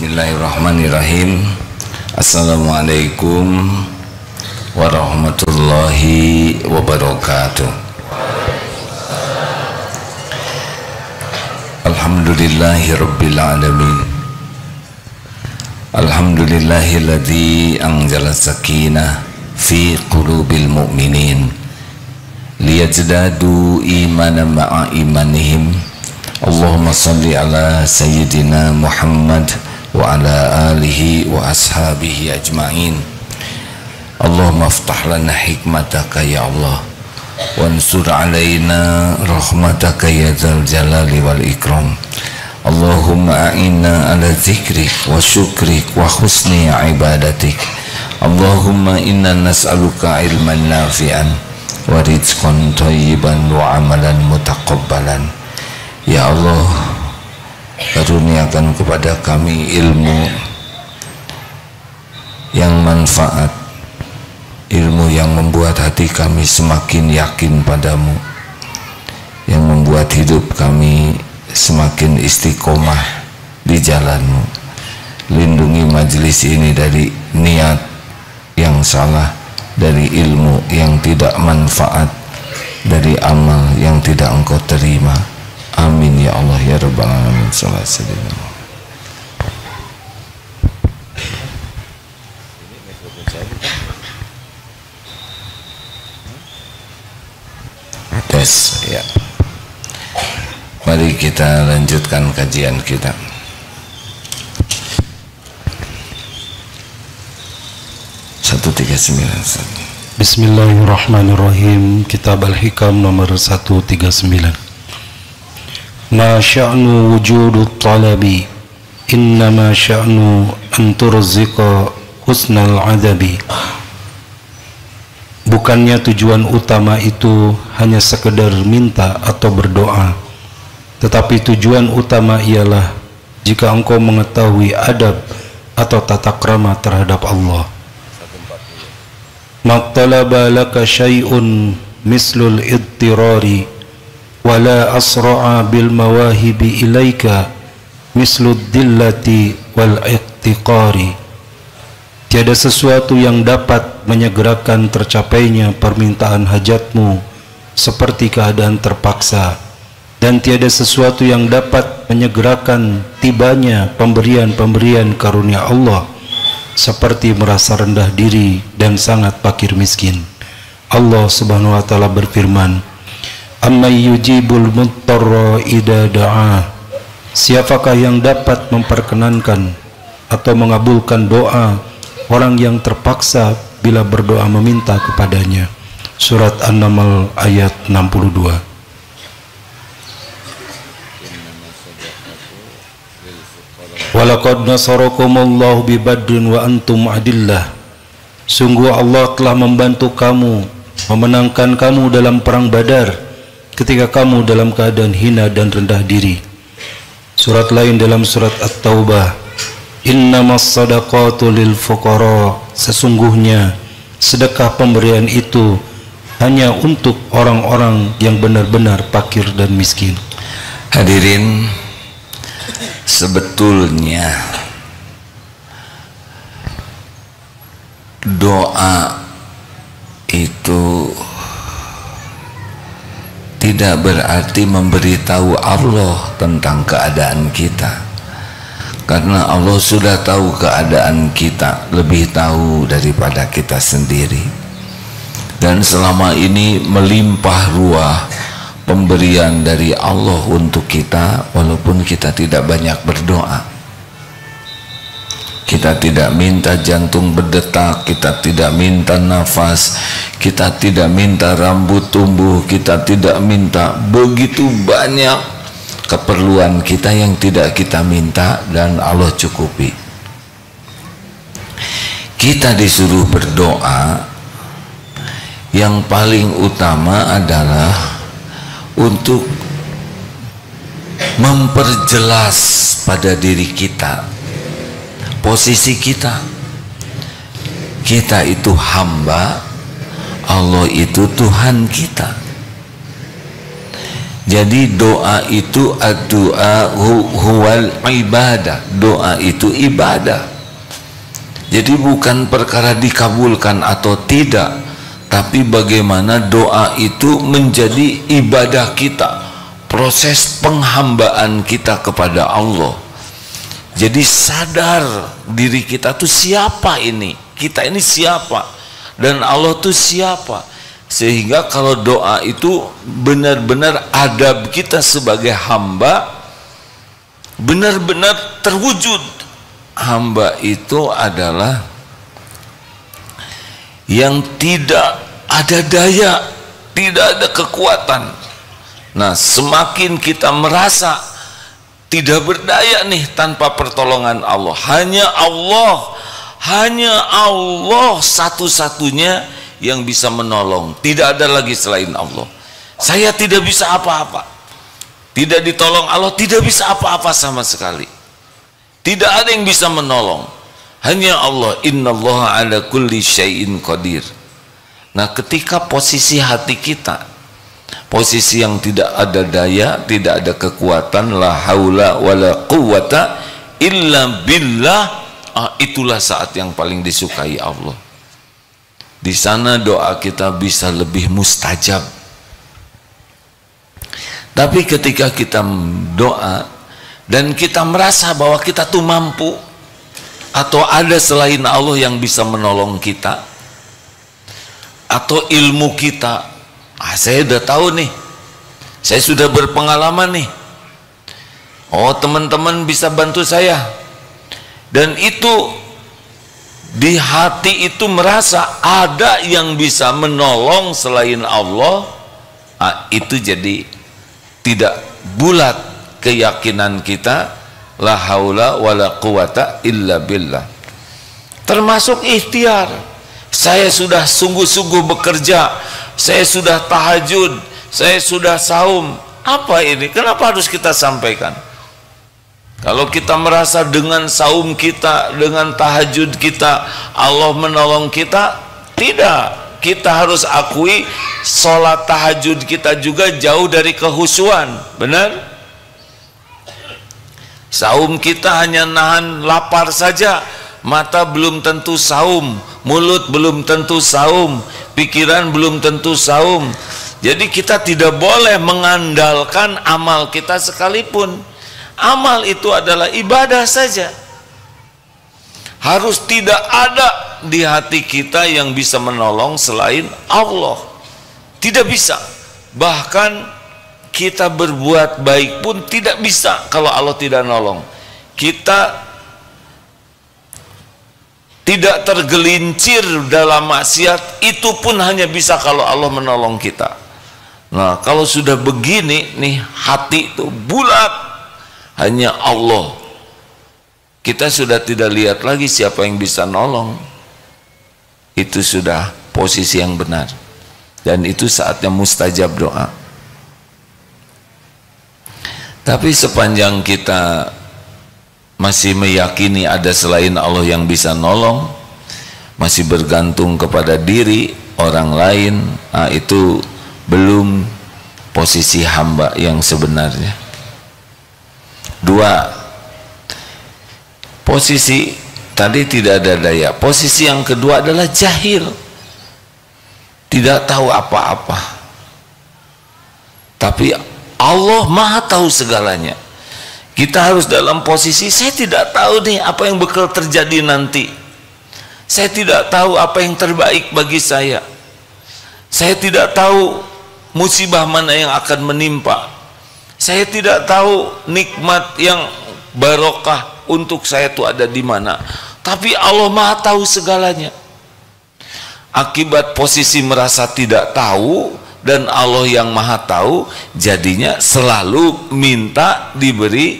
Bismillahirrahmanirrahim. Assalamualaikum warahmatullahi wabarakatuh. Alhamdulillahirabbil alamin. Alhamdulillahilladzi anzala sakinah fi qulubil mu'minin liyazdadu imanan ma'a imanihim. Allahumma salli ala sayyidina Muhammad wa ala alihi wa ashabihi ajma'in. Allahumma aftah lana hikmataka ya Allah wansur alaina rahmataka ya dzal jalali wal ikram. Allahumma a'inna ala dzikrik wa syukrik wa husni ibadatik. Allahumma inna nas'aluka ilman nafi'an wa rizqan thayyiban wa amalan mutaqabbalan. Ya Allah, karuniakan kepada kami ilmu yang manfaat, ilmu yang membuat hati kami semakin yakin padamu, yang membuat hidup kami semakin istiqomah di jalanmu. Lindungi majelis ini dari niat yang salah, dari ilmu yang tidak manfaat, dari amal yang tidak engkau terima. Amin ya Allah ya Rabbal alamin. Sallallahu alaihi wasallam. Tes ya. Mari kita lanjutkan kajian kita. Bismillahirrahmanirrahim. Kitab Al-Hikam nomor 139. Ma sya'nu wujudut talabi innama sya'nu an turziqa husnal adabi. Bukannya tujuan utama itu hanya sekedar minta atau berdoa, tetapi tujuan utama ialah jika engkau mengetahui adab atau tata krama terhadap Allah. Mattalaba laka syai'un mislul idtirari wala asra'a bil mawahibi ilaika mislud dillati wal iqtiqari. Tiada sesuatu yang dapat menyegerakan tercapainya permintaan hajatmu seperti keadaan terpaksa, dan tiada sesuatu yang dapat menyegerakan tibanya pemberian-pemberian karunia Allah seperti merasa rendah diri dan sangat fakir miskin. Allah Subhanahu wa taala berfirman, Amman yujibul muttarra idza da'a. Siapakah yang dapat memperkenankan atau mengabulkan doa orang yang terpaksa bila berdoa meminta kepadanya. Surat An-Naml ayat 62. Walaqad nasarakumullahu bi Badrin wa antum adillah. Sungguh Allah telah membantu kamu, memenangkan kamu dalam perang Badar ketika kamu dalam keadaan hina dan rendah diri. Surat lain dalam surat At-Taubah, Innamas sadaqatu lil fuqara. Sesungguhnya sedekah pemberian itu hanya untuk orang-orang yang benar-benar fakir dan miskin. Hadirin, sebetulnya doa itu tidak berarti memberitahu Allah tentang keadaan kita, karena Allah sudah tahu keadaan kita, lebih tahu daripada kita sendiri. Dan selama ini melimpah ruah pemberian dari Allah untuk kita, walaupun kita tidak banyak berdoa. Kita tidak minta jantung berdetak, kita tidak minta nafas, kita tidak minta rambut tumbuh, kita tidak minta begitu banyak keperluan kita yang tidak kita minta dan Allah cukupi. Kita disuruh berdoa, yang paling utama adalah untuk memperjelas pada diri kita posisi kita. Kita itu hamba, Allah itu Tuhan kita. Jadi doa itu ad-du'a huwal ibadah. Doa itu ibadah. Jadi bukan perkara dikabulkan atau tidak, tapi bagaimana doa itu menjadi ibadah kita, proses penghambaan kita kepada Allah. Jadi sadar diri kita tuh siapa ini, kita ini siapa, dan Allah tuh siapa. Sehingga kalau doa itu benar-benar adab kita sebagai hamba benar-benar terwujud. Hamba itu adalah yang tidak ada daya, tidak ada kekuatan. Nah, semakin kita merasa tidak berdaya nih tanpa pertolongan Allah, hanya Allah satu-satunya yang bisa menolong, tidak ada lagi selain Allah. Saya tidak bisa apa-apa, tidak ditolong Allah, tidak bisa apa-apa sama sekali, tidak ada yang bisa menolong, hanya Allah. Innallaha ala kulli syai'in qadir. Nah, ketika posisi hati kita, posisi yang tidak ada daya, tidak ada kekuatan, la haula wala quwata illa billah, itulah saat yang paling disukai Allah. Di sana doa kita bisa lebih mustajab. Tapi ketika kita doa dan kita merasa bahwa kita tuh mampu, atau ada selain Allah yang bisa menolong kita, atau ilmu kita, saya udah tahu nih, saya sudah berpengalaman nih, oh teman-teman bisa bantu saya, dan itu di hati itu merasa ada yang bisa menolong selain Allah, itu jadi tidak bulat keyakinan kita, la haula wala quwata illa billah. Termasuk ikhtiar, saya sudah sungguh-sungguh bekerja, saya sudah tahajud, saya sudah saum. Apa ini? Kenapa harus kita sampaikan? Kalau kita merasa dengan saum kita, dengan tahajud kita, Allah menolong kita, tidak. Kita harus akui sholat tahajud kita juga jauh dari kehusuan, benar? Saum kita hanya nahan lapar saja, mata belum tentu saum, mulut belum tentu saum, pikiran belum tentu saum. Jadi kita tidak boleh mengandalkan amal kita sekalipun. Amal itu adalah ibadah saja. Harus tidak ada di hati kita yang bisa menolong selain Allah. Tidak bisa. Bahkan kita berbuat baik pun tidak bisa kalau Allah tidak nolong. Kita tidak tergelincir dalam maksiat, itu pun hanya bisa kalau Allah menolong kita. Nah, kalau sudah begini nih, hati itu bulat, hanya Allah, kita sudah tidak lihat lagi siapa yang bisa nolong. Itu sudah posisi yang benar, dan itu saatnya mustajab doa. Tapi sepanjang kita masih meyakini ada selain Allah yang bisa nolong, masih bergantung kepada diri orang lain, itu belum posisi hamba yang sebenarnya. Dua, posisi tadi tidak ada daya. Posisi yang kedua adalah jahil, tidak tahu apa-apa. Tapi Allah Maha tahu segalanya. Kita harus dalam posisi, saya tidak tahu nih apa yang bakal terjadi nanti. Saya tidak tahu apa yang terbaik bagi saya. Saya tidak tahu musibah mana yang akan menimpa. Saya tidak tahu nikmat yang barokah untuk saya itu ada di mana. Tapi Allah Maha tahu segalanya. Akibat posisi merasa tidak tahu dan Allah yang Maha tahu, jadinya selalu minta diberi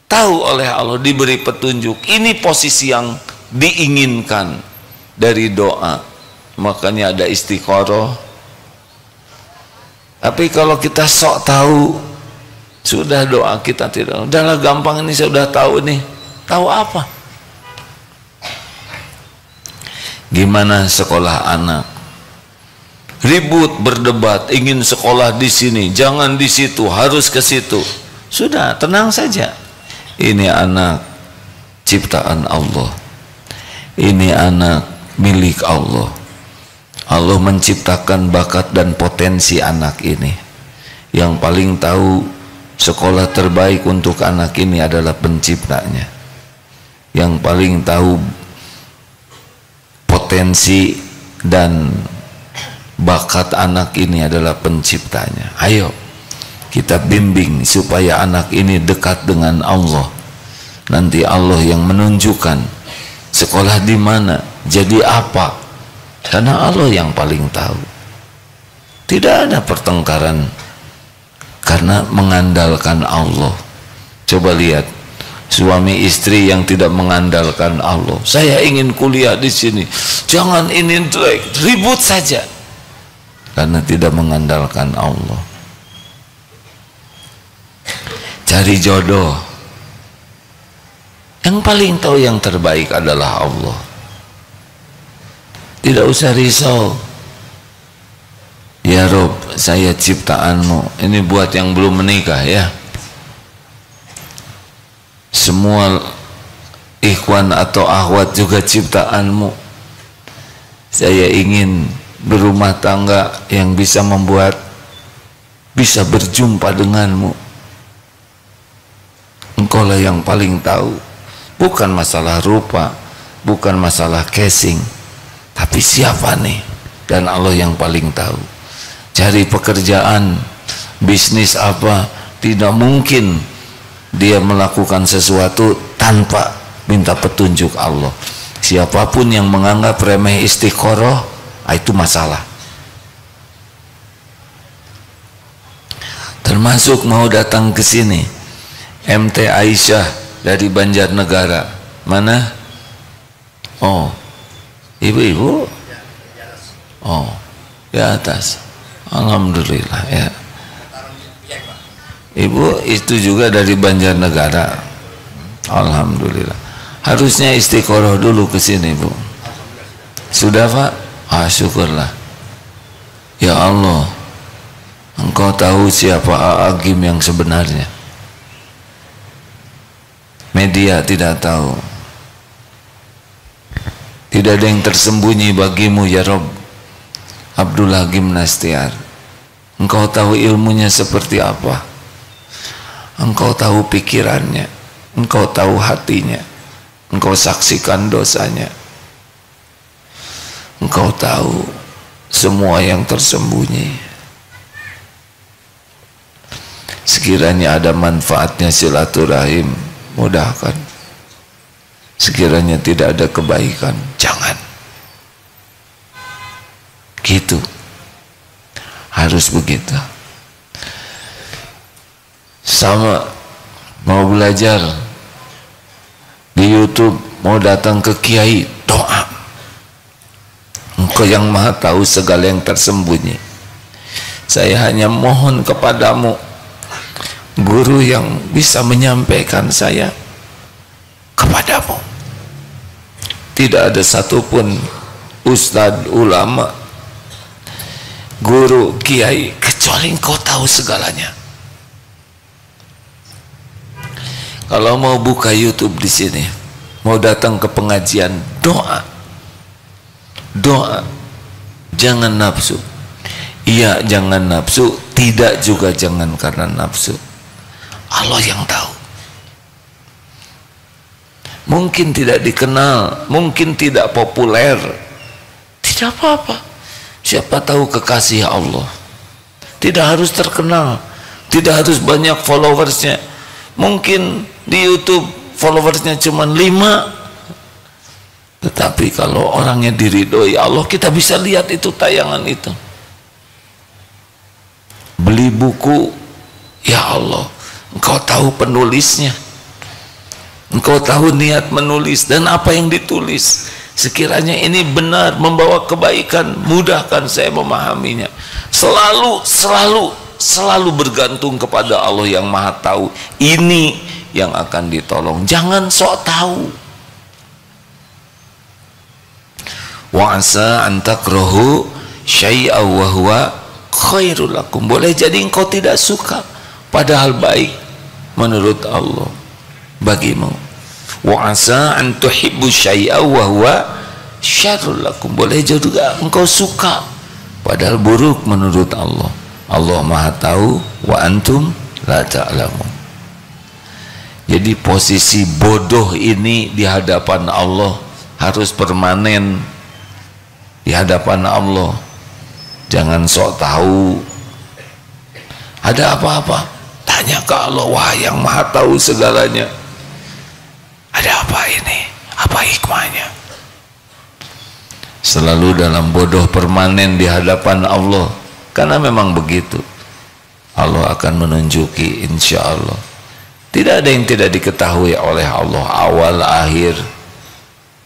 tahu oleh Allah, diberi petunjuk. Ini posisi yang diinginkan dari doa. Makanya ada istikharah. Tapi kalau kita sok tahu, sudah doa kita tidak, udahlah gampang ini, saya sudah tahu nih. Tahu apa? Gimana sekolah anak? ribut, berdebat, ingin sekolah di sini, jangan di situ, harus ke situ. Sudah, tenang saja. Ini anak ciptaan Allah. Ini anak milik Allah. Allah menciptakan bakat dan potensi anak ini. Yang paling tahu sekolah terbaik untuk anak ini adalah penciptanya. Yang paling tahu potensi dan bakat anak ini adalah penciptanya. Ayo kita bimbing supaya anak ini dekat dengan Allah. Nanti Allah yang menunjukkan sekolah di mana, jadi apa, karena Allah yang paling tahu. Tidak ada pertengkaran karena mengandalkan Allah. Coba lihat suami istri yang tidak mengandalkan Allah. Saya ingin kuliah di sini, jangan ini ribut saja, karena tidak mengandalkan Allah. Cari jodoh, yang paling tahu yang terbaik adalah Allah. Tidak usah risau. Ya Rob, saya ciptaanmu. Ini buat yang belum menikah ya. Semua ikhwan atau akhwat juga ciptaanmu. Saya ingin berumah tangga yang bisa membuat bisa berjumpa denganmu. Engkaulah yang paling tahu. Bukan masalah rupa, bukan masalah casing, tapi siapa nih? Dan Allah yang paling tahu. Cari pekerjaan, bisnis apa, tidak mungkin dia melakukan sesuatu tanpa minta petunjuk Allah. Siapapun yang menganggap remeh istiqoroh, itu masalah. Termasuk mau datang ke sini MT Aisyah dari Banjarnegara. Mana? Oh, ibu-ibu. Oh, di atas. Alhamdulillah ya. Ibu itu juga dari Banjarnegara. Alhamdulillah. Harusnya istiqoroh dulu ke sini, Bu. Sudah, Pak? Ah, syukurlah. Ya Allah, Engkau tahu siapa A'agim yang sebenarnya. Media tidak tahu. Tidak ada yang tersembunyi bagimu ya Rob. Abdul Hakim Nastiar, Engkau tahu ilmunya seperti apa. Engkau tahu pikirannya. Engkau tahu hatinya. Engkau saksikan dosanya. Engkau tahu semua yang tersembunyi. Sekiranya ada manfaatnya silaturahim, mudahkan. Sekiranya tidak ada kebaikan, jangan. Gitu. Harus begitu. Sama mau belajar di YouTube, mau datang ke kiai, doa. Engkau yang maha tahu segala yang tersembunyi. Saya hanya mohon kepadamu, guru yang bisa menyampaikan saya kepadamu. Tidak ada satupun ustadz, ulama, guru, kiai, kecuali engkau tahu segalanya. Kalau mau buka YouTube di sini, mau datang ke pengajian, doa. Doa, jangan nafsu. Iya, jangan nafsu, tidak juga jangan karena nafsu. Allah yang tahu. Mungkin tidak dikenal, mungkin tidak populer, tidak apa-apa. Siapa tahu kekasih Allah. Tidak harus terkenal, tidak harus banyak followersnya. Mungkin di YouTube followersnya cuma 5. Tetapi kalau orangnya diridhoi Allah, kita bisa lihat itu tayangan itu. Beli buku, ya Allah, Engkau tahu penulisnya, Engkau tahu niat menulis dan apa yang ditulis. Sekiranya ini benar membawa kebaikan, mudahkan saya memahaminya. Selalu bergantung kepada Allah yang maha tahu. Ini yang akan ditolong. Jangan sok tahu. Wa asa an takrahu syai'an wa huwa khairul lakum. Boleh jadi engkau tidak suka, padahal baik menurut Allah bagimu. Wa asa an tuhibbu syai'an wa huwa syarrul lakum. Boleh juga engkau suka, padahal buruk menurut Allah. Allah Maha tahu wa antum la ta'lamun. Jadi posisi bodoh ini di hadapan Allah harus permanen di hadapan Allah. Jangan sok tahu. Ada apa-apa, tanya ke Allah, wah yang Maha tahu segalanya. Ada apa ini? Apa hikmahnya? Selalu dalam bodoh permanen di hadapan Allah. Karena memang begitu. Allah akan menunjuki insya Allah. Tidak ada yang tidak diketahui oleh Allah, awal, akhir,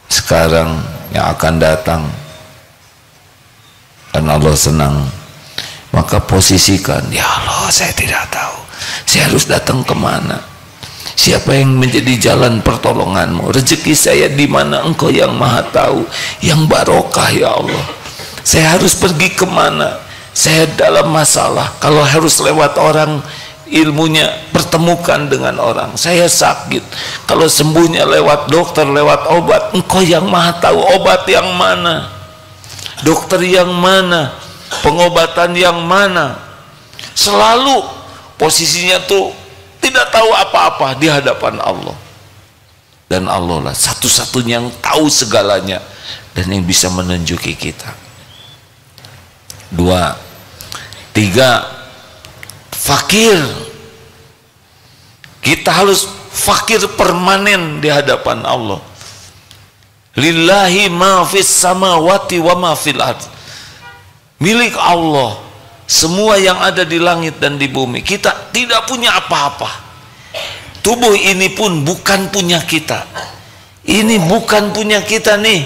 sekarang, yang akan datang. Dan Allah senang. Maka posisikan, ya Allah saya tidak tahu, saya harus datang kemana, siapa yang menjadi jalan pertolonganmu, rezeki saya di mana, engkau yang Maha tahu, yang barokah ya Allah. Saya harus pergi kemana, saya dalam masalah, kalau harus lewat orang ilmunya, pertemukan dengan orang. Saya sakit, kalau sembuhnya lewat dokter, lewat obat, engkau yang Maha tahu obat yang mana, dokter yang mana, pengobatan yang mana. Selalu posisinya tuh tidak tahu apa-apa di hadapan Allah. Dan Allah lah satu-satunya yang tahu segalanya dan yang bisa menunjuki kita. 2, 3, fakir. Kita harus fakir permanen di hadapan Allah. Lillahi ma fis samawati wa ma fil ard. Milik Allah semua yang ada di langit dan di bumi. Kita tidak punya apa-apa. Tubuh ini pun bukan punya kita. Ini bukan punya kita nih.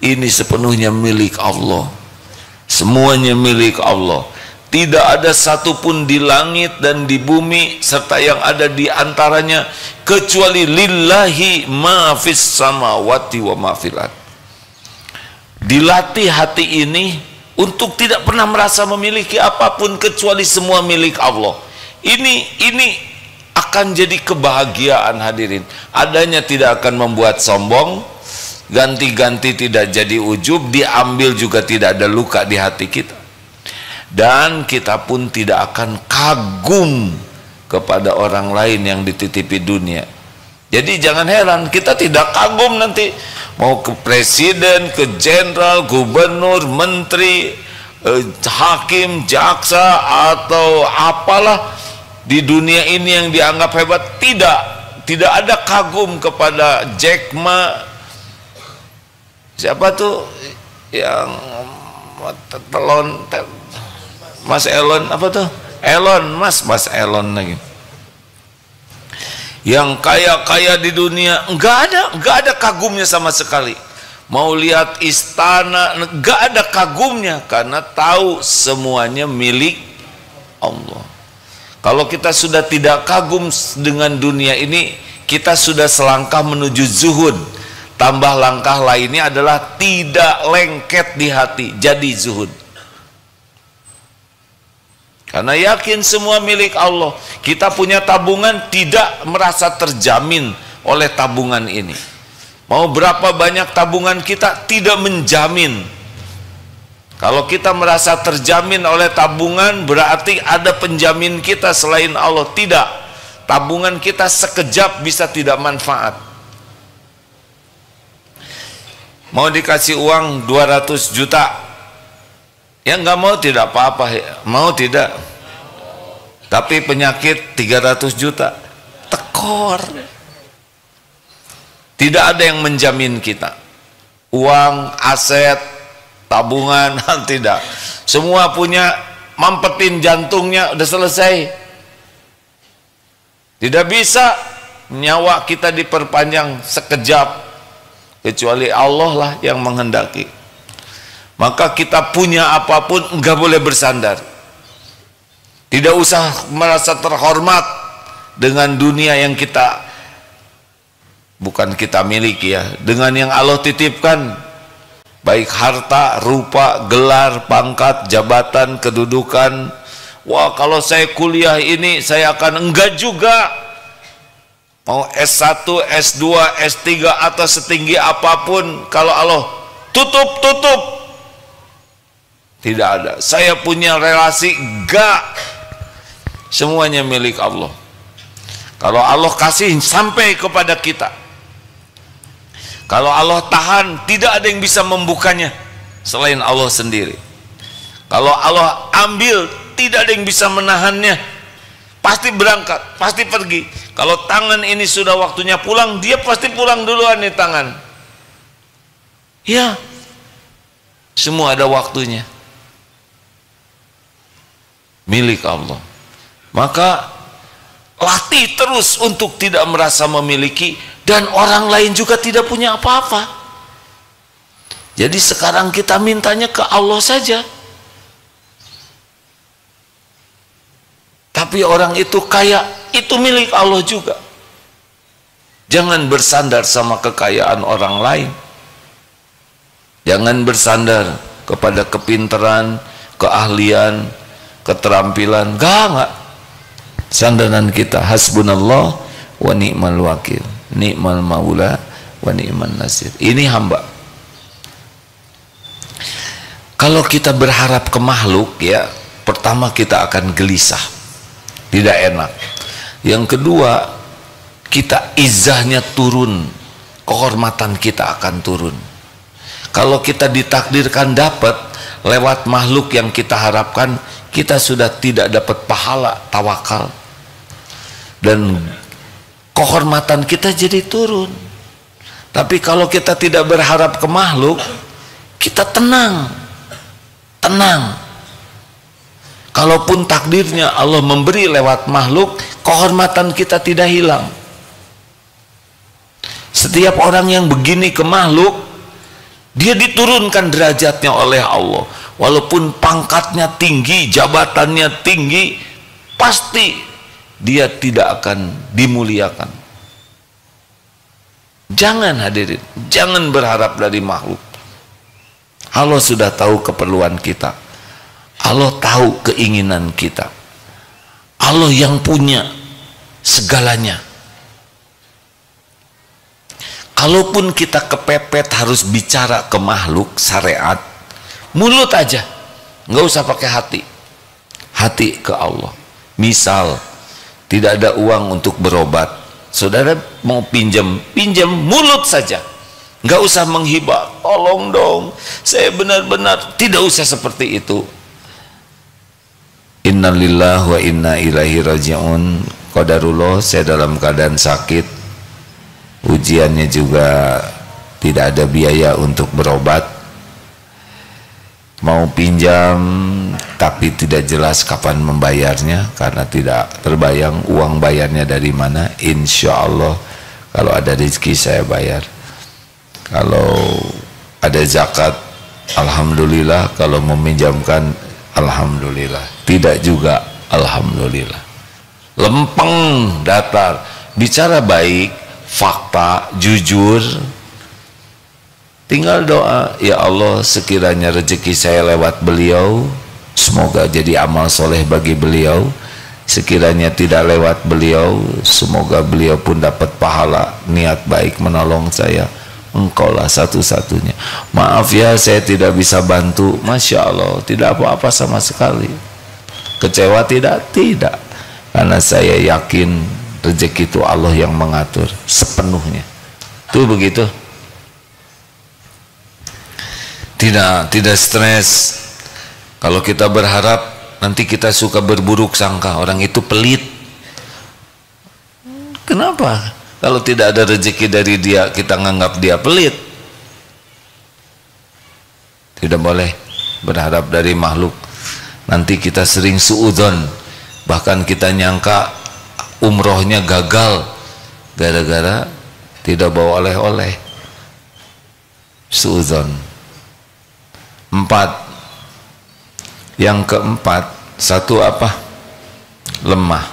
Ini sepenuhnya milik Allah. Semuanya milik Allah. Tidak ada satupun di langit dan di bumi serta yang ada di antaranya kecuali lillahi ma fis samawati wa ma fil ard. Dilatih hati ini untuk tidak pernah merasa memiliki apapun kecuali semua milik Allah. Ini akan jadi kebahagiaan hadirin. Adanya tidak akan membuat sombong, ganti-ganti tidak jadi ujub, diambil juga tidak ada luka di hati kita. Dan kita pun tidak akan kagum kepada orang lain yang dititipi dunia. Jadi jangan heran kita tidak kagum nanti mau ke presiden, ke jenderal, gubernur, menteri, hakim, jaksa atau apalah di dunia ini yang dianggap hebat. Tidak ada kagum kepada Jack Ma, siapa tuh yang telon, Mas Elon, apa tuh Elon, Mas Elon lagi, yang kaya-kaya di dunia. Enggak ada kagumnya sama sekali. Mau lihat istana, enggak ada kagumnya karena tahu semuanya milik Allah. Kalau kita sudah tidak kagum dengan dunia ini, kita sudah selangkah menuju zuhud. Tambah langkah lainnya adalah tidak lengket di hati, jadi zuhud. Karena yakin semua milik Allah. Kita punya tabungan, tidak merasa terjamin oleh tabungan ini. Mau berapa banyak tabungan kita, tidak menjamin. Kalau kita merasa terjamin oleh tabungan, berarti ada penjamin kita selain Allah. Tidak. Tabungan kita sekejap bisa tidak manfaat. Mau dikasih uang 200 juta, ya nggak mau tidak apa-apa, mau tidak. Tapi penyakit 300 juta, tekor. Tidak ada yang menjamin kita. Uang, aset, tabungan, tidak. Semua punya, mampetin jantungnya, udah selesai. Tidak bisa nyawa kita diperpanjang sekejap, kecuali Allah lah yang menghendaki. Maka kita punya apapun enggak boleh bersandar. Tidak usah merasa terhormat dengan dunia yang kita bukan kita miliki ya, dengan yang Allah titipkan. baik harta, rupa, gelar, pangkat, jabatan, kedudukan. Wah, kalau saya kuliah ini saya akan enggak juga. Mau S1, S2, S3 atau setinggi apapun, kalau Allah tutup. Tidak ada. Saya punya relasi, enggak. Semuanya milik Allah. Kalau Allah kasih sampai kepada kita. Kalau Allah tahan, tidak ada yang bisa membukanya selain Allah sendiri. Kalau Allah ambil, tidak ada yang bisa menahannya. Pasti berangkat, pasti pergi. Kalau tangan ini sudah waktunya pulang, dia pasti pulang duluan nih tangan. Ya, semua ada waktunya. Milik Allah. Maka latih terus untuk tidak merasa memiliki, dan orang lain juga tidak punya apa-apa. Jadi sekarang kita mintanya ke Allah saja. Tapi orang itu kaya, itu milik Allah juga. Jangan bersandar sama kekayaan orang lain. Jangan bersandar kepada kepintaran, keahlian, keterampilan. Enggak. Sandaran kita hasbunallah wa ni'mal wakil, ni'mal maula wa ni'man nasir. Ini hamba. Kalau kita berharap ke makhluk, ya, pertama kita akan gelisah, tidak enak. Yang kedua, kita izahnya turun, kehormatan kita akan turun. Kalau kita ditakdirkan dapat lewat makhluk yang kita harapkan, kita sudah tidak dapat pahala tawakal, dan kehormatan kita jadi turun. Tapi kalau kita tidak berharap ke makhluk, kita tenang. Kalaupun takdirnya Allah memberi lewat makhluk, kehormatan kita tidak hilang. Setiap orang yang begini ke makhluk, dia diturunkan derajatnya oleh Allah. Walaupun pangkatnya tinggi, jabatannya tinggi, pasti dia tidak akan dimuliakan. Jangan hadirin, jangan berharap dari makhluk. Allah sudah tahu keperluan kita. Allah tahu keinginan kita. Allah yang punya segalanya. Kalaupun kita kepepet harus bicara ke makhluk syariat, mulut aja, nggak usah pakai hati. Hati ke Allah. Misal tidak ada uang untuk berobat, saudara mau pinjam mulut saja, nggak usah menghibah, tolong dong, saya benar-benar, tidak usah seperti itu. Innalillahi wa inna ilaihi raji'un. Qadarullah, saya dalam keadaan sakit, ujiannya juga tidak ada biaya untuk berobat, mau pinjam tapi tidak jelas kapan membayarnya karena tidak terbayang uang bayarnya dari mana. Insya Allah kalau ada rezeki saya bayar. Kalau ada zakat, alhamdulillah. Kalau meminjamkan, alhamdulillah. Tidak juga, alhamdulillah. Lempeng, datar, bicara baik, fakta, jujur. Tinggal doa, ya Allah, sekiranya rezeki saya lewat beliau, semoga jadi amal soleh bagi beliau. Sekiranya tidak lewat beliau, semoga beliau pun dapat pahala niat baik menolong saya. Engkaulah satu-satunya. Maaf ya, saya tidak bisa bantu. Masya Allah, tidak apa-apa sama sekali. Kecewa tidak? Tidak. Karena saya yakin rezeki itu Allah yang mengatur sepenuhnya. Itu begitu. Tidak stres. Kalau kita berharap nanti kita suka berburuk sangka, orang itu pelit. Kenapa? Kalau tidak ada rezeki dari dia, kita nganggap dia pelit. Tidak boleh berharap dari makhluk. Nanti kita sering suudzon, bahkan kita nyangka umrohnya gagal gara-gara tidak bawa oleh-oleh. Suudzon. 4. Yang keempat, satu apa? Lemah,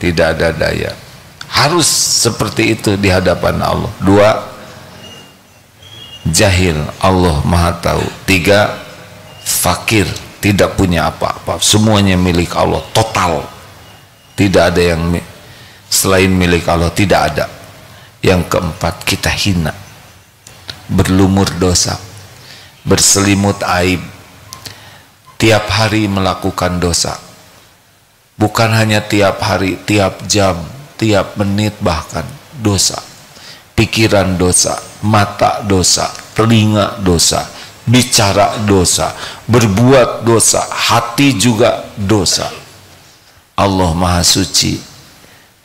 tidak ada daya. Harus seperti itu di hadapan Allah. 2, jahil, Allah maha tahu. 3, fakir, tidak punya apa-apa, semuanya milik Allah total, tidak ada yang selain milik Allah, tidak ada. Yang keempat, kita hina, berlumur dosa, berselimut aib, tiap hari melakukan dosa. Bukan hanya tiap hari, tiap jam, tiap menit, bahkan dosa. Pikiran dosa, mata dosa, telinga dosa, bicara dosa, berbuat dosa, hati juga dosa. Allah maha suci,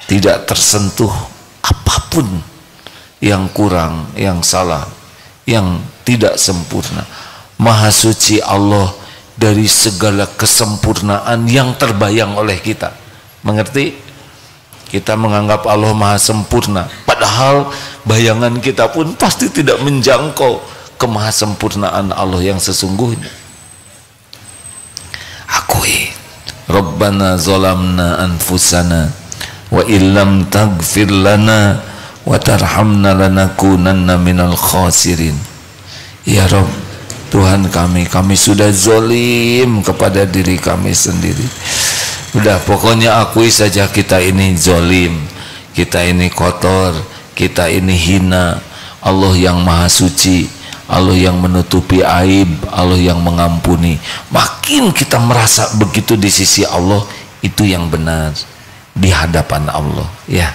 tidak tersentuh apapun yang kurang, yang salah, yang tidak sempurna. Maha suci Allah dari segala kesempurnaan yang terbayang oleh kita. Mengerti? Kita menganggap Allah maha sempurna, padahal bayangan kita pun pasti tidak menjangkau kemahasempurnaan Allah yang sesungguhnya. Akui, Rabbana zalamna anfusana wa illam taghfir lana wa tarhamna lanakunanna minal khasirin. Ya Rabb, Tuhan kami sudah zolim kepada diri kami sendiri. Udah, pokoknya akui saja kita ini zolim, kita ini kotor, kita ini hina. Allah yang maha suci, Allah yang menutupi aib, Allah yang mengampuni. Makin kita merasa begitu di sisi Allah, itu yang benar di hadapan Allah, ya.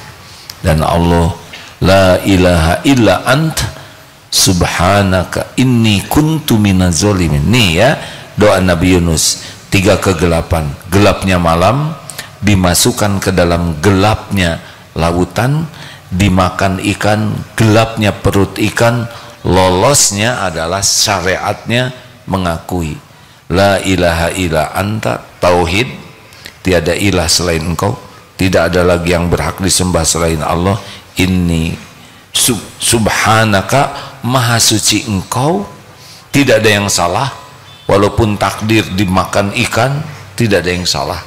Dan Allah, la ilaha illa anta subhanaka inni kuntu minaz zalimin. Nih ya, doa Nabi Yunus. 3 kegelapan, gelapnya malam, dimasukkan ke dalam gelapnya lautan, dimakan ikan, gelapnya perut ikan, lolosnya adalah syariatnya mengakui la ilaha illa anta, tauhid, tiada ilah selain engkau, tidak ada lagi yang berhak disembah selain Allah. Inni subhanaka, maha suci engkau, tidak ada yang salah. Walaupun takdir dimakan ikan, tidak ada yang salah,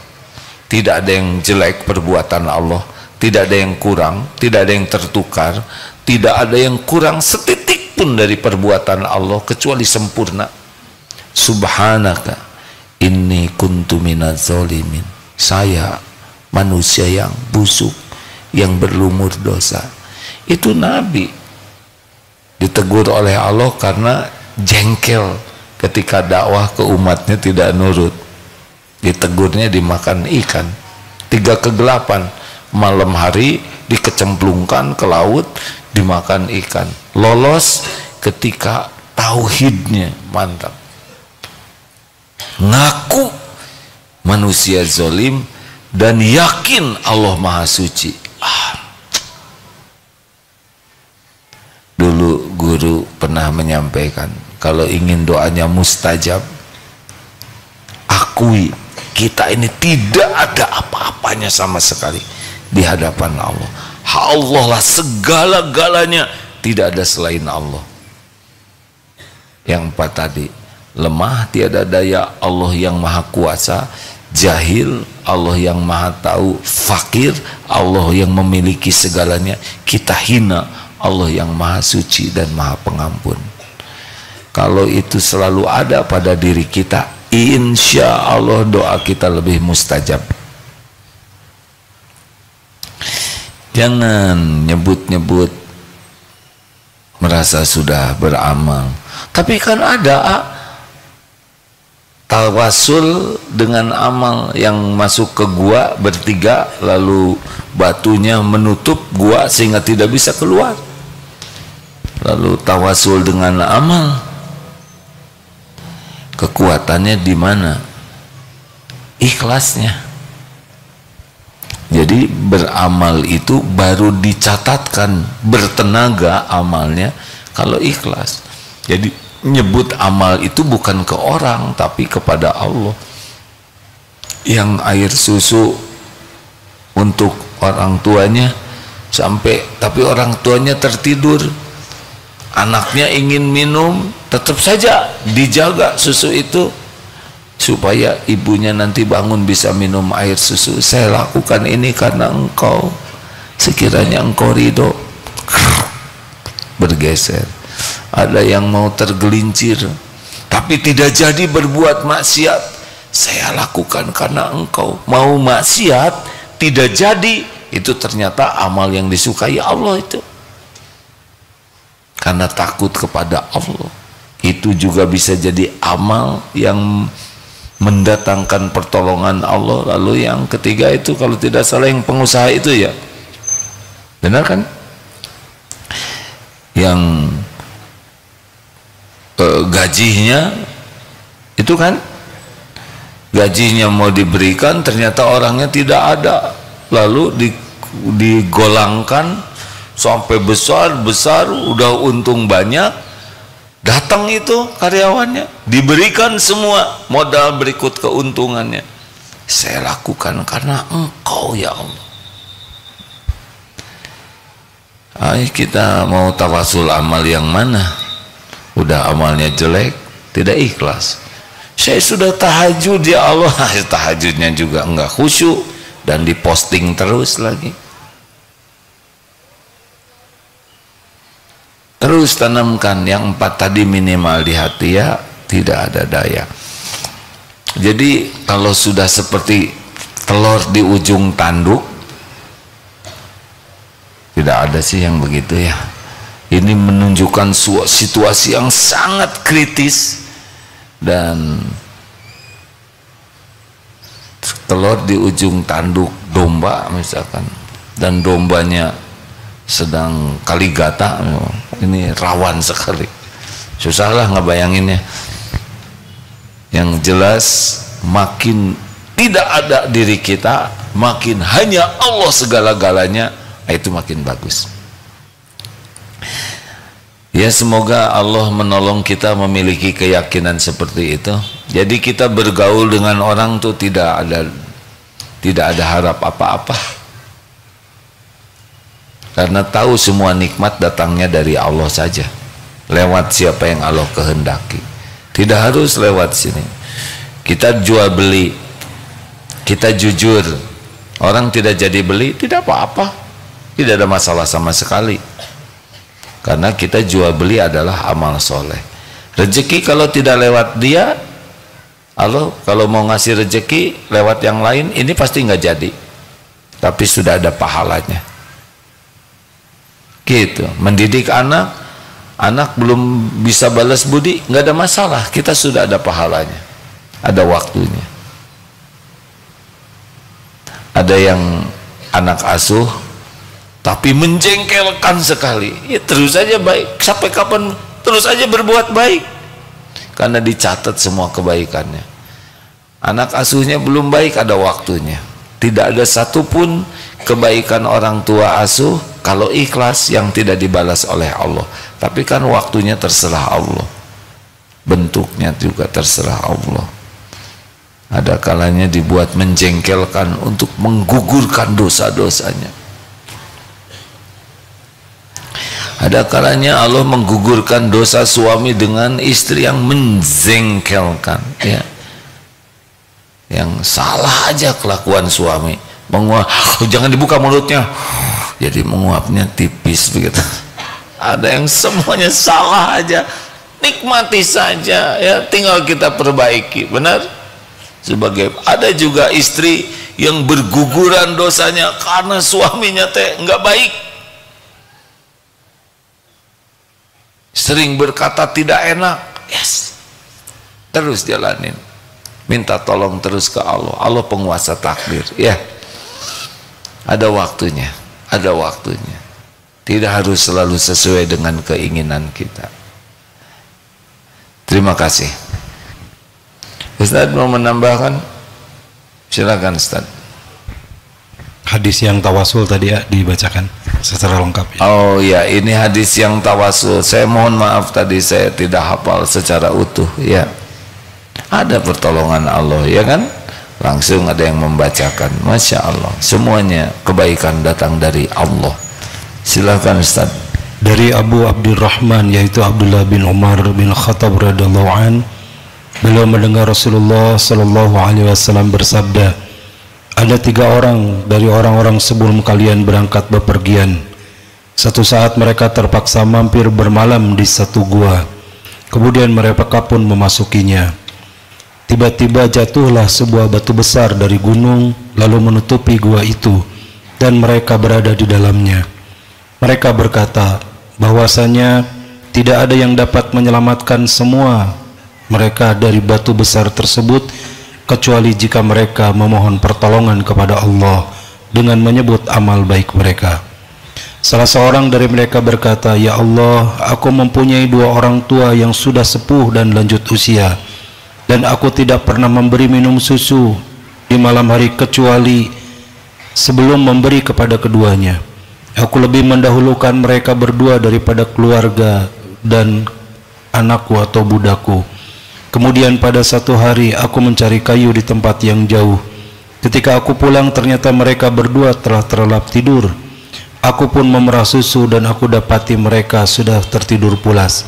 tidak ada yang jelek perbuatan Allah, tidak ada yang kurang, tidak ada yang tertukar, tidak ada yang kurang setitik pun dari perbuatan Allah kecuali sempurna. Subhanaka inni kuntu minaz zalimin, saya manusia yang busuk, yang berlumur dosa. Itu Nabi ditegur oleh Allah karena jengkel ketika dakwah ke umatnya tidak nurut. Ditegurnya dimakan ikan. 3 kegelapan, malam hari dikecemplungkan ke laut, dimakan ikan. Lolos ketika tauhidnya mantap, ngaku manusia zalim dan yakin Allah maha suci. Dulu guru pernah menyampaikan, kalau ingin doanya mustajab, akui kita ini tidak ada apa-apanya sama sekali di hadapan Allah. Allah lah segala-galanya, tidak ada selain Allah. Yang 4 tadi, lemah tiada daya, Allah yang maha kuasa, jahil, Allah yang maha tahu, fakir, Allah yang memiliki segalanya, kita hina, Allah yang maha suci dan maha pengampun. Kalau itu selalu ada pada diri kita, insya Allah doa kita lebih mustajab. Jangan nyebut-nyebut merasa sudah beramal, tapi kan ada tawasul dengan amal yang masuk ke gua bertiga, lalu batunya menutup gua sehingga tidak bisa keluar. Lalu tawasul dengan amal, kekuatannya di mana? Ikhlasnya. Jadi beramal itu baru dicatatkan bertenaga amalnya kalau ikhlas. Jadi nyebut amal itu bukan ke orang tapi kepada Allah. Yang air susu untuk orang tuanya sampai, tapi orang tuanya tertidur, anaknya ingin minum, tetap saja dijaga susu itu supaya ibunya nanti bangun bisa minum air susu. Saya lakukan ini karena engkau, sekiranya engkau ridho, bergeser. ada yang mau tergelincir tapi tidak jadi berbuat maksiat, saya lakukan karena engkau. Mau maksiat tidak jadi, itu ternyata amal yang disukai Allah itu, karena takut kepada Allah. Itu juga bisa jadi amal yang mendatangkan pertolongan Allah. Lalu yang ketiga itu kalau tidak salah yang pengusaha itu ya, benar kan, yang gajinya itu kan, gajinya mau diberikan ternyata orangnya tidak ada, lalu digolangkan sampai besar, udah untung banyak, datang itu karyawannya, diberikan semua modal berikut keuntungannya. Saya lakukan karena engkau ya Allah. Ay, kita mau tawasul amal yang mana? Udah amalnya jelek, tidak ikhlas. Saya sudah tahajud ya Allah, tahajudnya juga enggak khusyuk dan diposting terus lagi. Terus tanamkan yang 4 tadi minimal di hati ya, tidak ada daya. Jadi kalau sudah seperti telur di ujung tanduk, tidak ada sih yang begitu ya. Ini menunjukkan situasi yang sangat kritis, dan telur di ujung tanduk domba misalkan, dan dombanya sedang kaligata, ini rawan sekali, susahlah ngebayanginnya. Yang jelas makin tidak ada diri kita, makin hanya Allah segala-galanya, itu makin bagus. Ya, semoga Allah menolong kita memiliki keyakinan seperti itu. Jadi kita bergaul dengan orang tuh tidak ada harap apa-apa, karena tahu semua nikmat datangnya dari Allah saja, lewat siapa yang Allah kehendaki. Tidak harus lewat sini. Kita jual beli, kita jujur, orang tidak jadi beli, tidak apa-apa, tidak ada masalah sama sekali, karena kita jual beli adalah amal soleh. Rezeki kalau tidak lewat dia, Allah kalau mau ngasih rezeki lewat yang lain, ini pasti nggak jadi, tapi sudah ada pahalanya. Gitu. Mendidik anak belum bisa balas budi, nggak ada masalah, kita sudah ada pahalanya, ada waktunya. Ada yang anak asuh tapi menjengkelkan sekali, ya terus saja baik, sampai kapan terus saja berbuat baik, karena dicatat semua kebaikannya. Anak asuhnya belum baik, ada waktunya. Tidak ada satupun kebaikan orang tua asuh kalau ikhlas yang tidak dibalas oleh Allah. Tapi kan waktunya terserah Allah, bentuknya juga terserah Allah. Ada kalanya dibuat menjengkelkan untuk menggugurkan dosa-dosanya. Ada kalanya Allah menggugurkan dosa suami dengan istri yang menjengkelkan, ya, yang salah aja kelakuan suami, menguap, jangan dibuka mulutnya, jadi menguapnya tipis begitu. Ada yang semuanya salah aja, nikmati saja, ya, tinggal kita perbaiki, benar. Sebagai ada juga istri yang berguguran dosanya karena suaminya teh nggak baik, sering berkata tidak enak, yes, terus jalanin, minta tolong terus ke Allah. Allah penguasa takdir, ya, ada waktunya, ada waktunya. Tidak harus selalu sesuai dengan keinginan kita. Terima kasih. Ustaz mau menambahkan? Silakan Ustaz. Hadis yang tawasul tadi ya dibacakan secara lengkap ya. Oh ya, ini hadis yang tawasul. Saya mohon maaf tadi saya tidak hafal secara utuh ya. Ada pertolongan Allah ya kan? Langsung ada yang membacakan. Masya Allah, semuanya kebaikan datang dari Allah. Silakan Ustaz. Dari Abu Abdurrahman, yaitu Abdullah bin Umar bin Khattab radhiyallahu an, beliau mendengar Rasulullah sallallahu alaihi wasallam bersabda, ada 3 orang dari orang-orang sebelum kalian berangkat bepergian. Satu saat mereka terpaksa mampir bermalam di satu gua. Kemudian mereka pun memasukinya. Tiba-tiba jatuhlah sebuah batu besar dari gunung lalu menutupi gua itu, dan mereka berada di dalamnya. Mereka berkata bahwasanya tidak ada yang dapat menyelamatkan semua mereka dari batu besar tersebut kecuali jika mereka memohon pertolongan kepada Allah dengan menyebut amal baik mereka. Salah seorang dari mereka berkata, "Ya Allah, aku mempunyai dua orang tua yang sudah sepuh dan lanjut usia, dan aku tidak pernah memberi minum susu di malam hari kecuali sebelum memberi kepada keduanya. Aku lebih mendahulukan mereka berdua daripada keluarga dan anakku atau budakku. Kemudian pada satu hari aku mencari kayu di tempat yang jauh. Ketika aku pulang ternyata mereka berdua telah terlelap tidur. Aku pun memerah susu dan aku dapati mereka sudah tertidur pulas.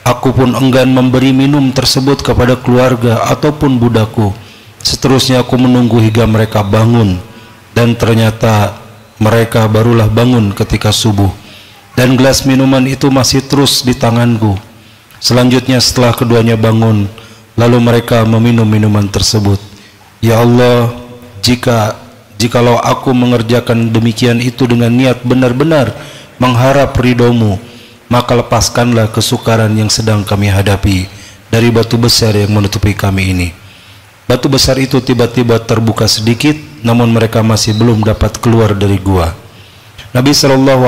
Aku pun enggan memberi minum tersebut kepada keluarga ataupun budakku. Seterusnya aku menunggu hingga mereka bangun, dan ternyata mereka barulah bangun ketika subuh, dan gelas minuman itu masih terus di tanganku. Selanjutnya setelah keduanya bangun, lalu mereka meminum minuman tersebut. Ya Allah, jikalau aku mengerjakan demikian itu dengan niat benar-benar mengharap ridhomu, maka lepaskanlah kesukaran yang sedang kami hadapi dari batu besar yang menutupi kami ini." Batu besar itu tiba-tiba terbuka sedikit, namun mereka masih belum dapat keluar dari gua. Nabi SAW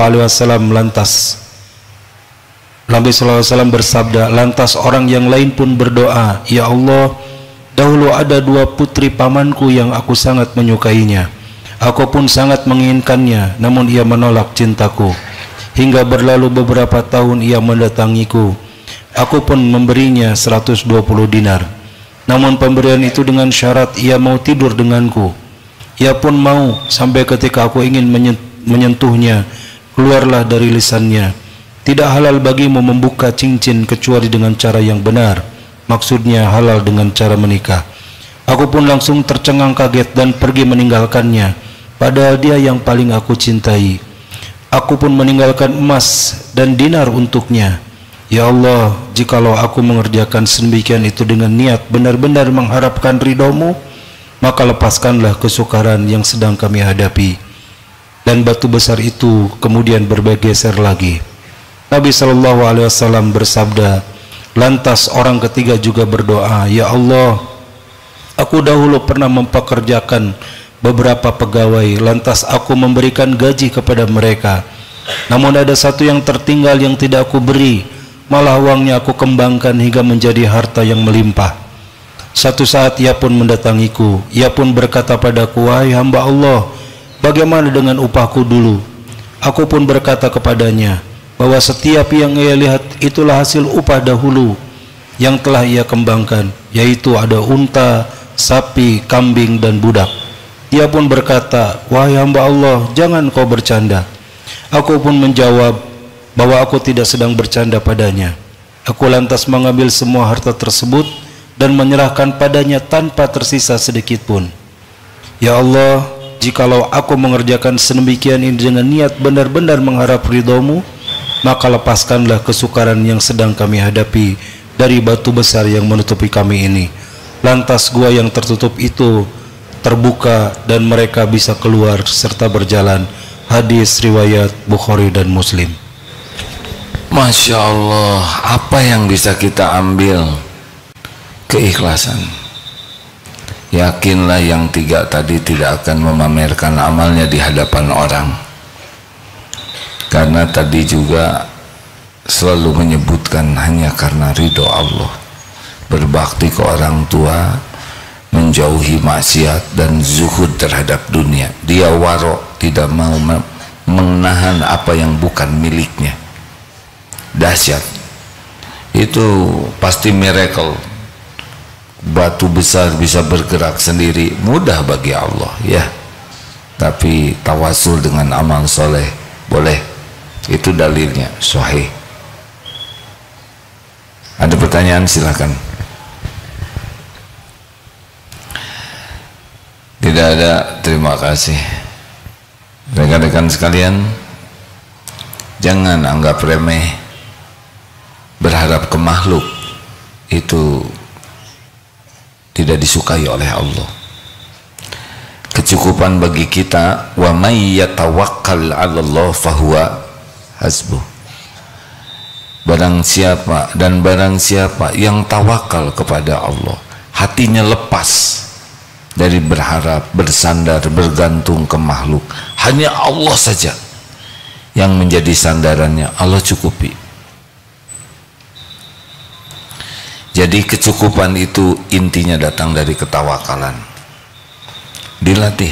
bersabda, lantas orang yang lain pun berdoa, "Ya Allah, dahulu ada dua putri pamanku yang aku sangat menyukainya. Aku pun sangat menginginkannya, namun ia menolak cintaku. Hingga berlalu beberapa tahun ia mendatangiku. Aku pun memberinya 120 dinar. Namun pemberian itu dengan syarat ia mau tidur denganku. Ia pun mau, sampai ketika aku ingin menyentuhnya, keluarlah dari lisannya, 'Tidak halal bagimu membuka cincin kecuali dengan cara yang benar.' Maksudnya halal dengan cara menikah. Aku pun langsung tercengang kaget dan pergi meninggalkannya, padahal dia yang paling aku cintai. Aku pun meninggalkan emas dan dinar untuknya. Ya Allah, jikalau aku mengerjakan sedemikian itu dengan niat benar-benar mengharapkan ridhomu, maka lepaskanlah kesukaran yang sedang kami hadapi." Dan batu besar itu kemudian bergeser lagi. Nabi SAW bersabda, lantas orang ketiga juga berdoa, "Ya Allah, aku dahulu pernah mempekerjakan beberapa pegawai, lantas aku memberikan gaji kepada mereka. Namun ada satu yang tertinggal yang tidak aku beri, malah uangnya aku kembangkan hingga menjadi harta yang melimpah. Satu saat ia pun mendatangiku. Ia pun berkata padaku, 'Wahai hamba Allah, bagaimana dengan upahku dulu?' Aku pun berkata kepadanya bahwa setiap yang ia lihat itulah hasil upah dahulu yang telah ia kembangkan, yaitu ada unta, sapi, kambing, dan budak. Ia pun berkata, 'Wahai hamba Allah, jangan kau bercanda.' Aku pun menjawab bahwa aku tidak sedang bercanda padanya. Aku lantas mengambil semua harta tersebut dan menyerahkan padanya tanpa tersisa sedikit pun. Ya Allah, jikalau aku mengerjakan sedemikian ini dengan niat benar-benar mengharap ridhomu, maka lepaskanlah kesukaran yang sedang kami hadapi dari batu besar yang menutupi kami ini. Lantas gua yang tertutup itu terbuka dan mereka bisa keluar serta berjalan." Hadis riwayat Bukhari dan Muslim. Masya Allah, apa yang bisa kita ambil? Keikhlasan. Yakinlah yang tiga tadi tidak akan memamerkan amalnya di hadapan orang, karena tadi juga selalu menyebutkan hanya karena ridho Allah, berbakti ke orang tua, menjauhi maksiat dan zuhud terhadap dunia. Dia warok, tidak mau menahan apa yang bukan miliknya. Dahsyat. Itu pasti miracle. Batu besar bisa bergerak sendiri, mudah bagi Allah, ya. Tapi tawasul dengan amal soleh boleh. Itu dalilnya sahih. Ada pertanyaan, silakan. Tidak ada, terima kasih. Rekan-rekan sekalian, Jangan anggap remeh berharap ke makhluk, itu tidak disukai oleh Allah. Kecukupan bagi kita, wa may yatawakkal 'ala Allah fahuwa hasbuh. Barang siapa yang tawakal kepada Allah, hatinya lepas dari berharap, bersandar, bergantung ke makhluk, hanya Allah saja yang menjadi sandarannya, Allah cukupi. Jadi kecukupan itu intinya datang dari ketawakalan. Dilatih,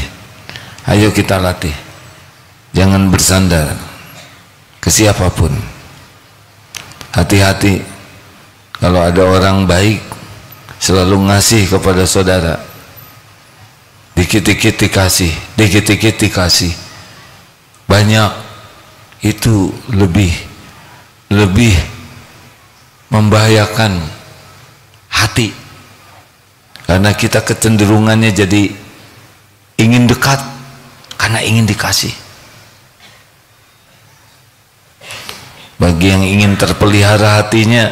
ayo kita latih, jangan bersandar ke siapapun. Hati-hati kalau ada orang baik selalu ngasih kepada saudara, dikit-dikit dikasih, dikit-dikit dikasih, banyak, itu lebih membahayakan hati, karena kita kecenderungannya jadi ingin dekat karena ingin dikasih. Bagi yang ingin terpelihara hatinya,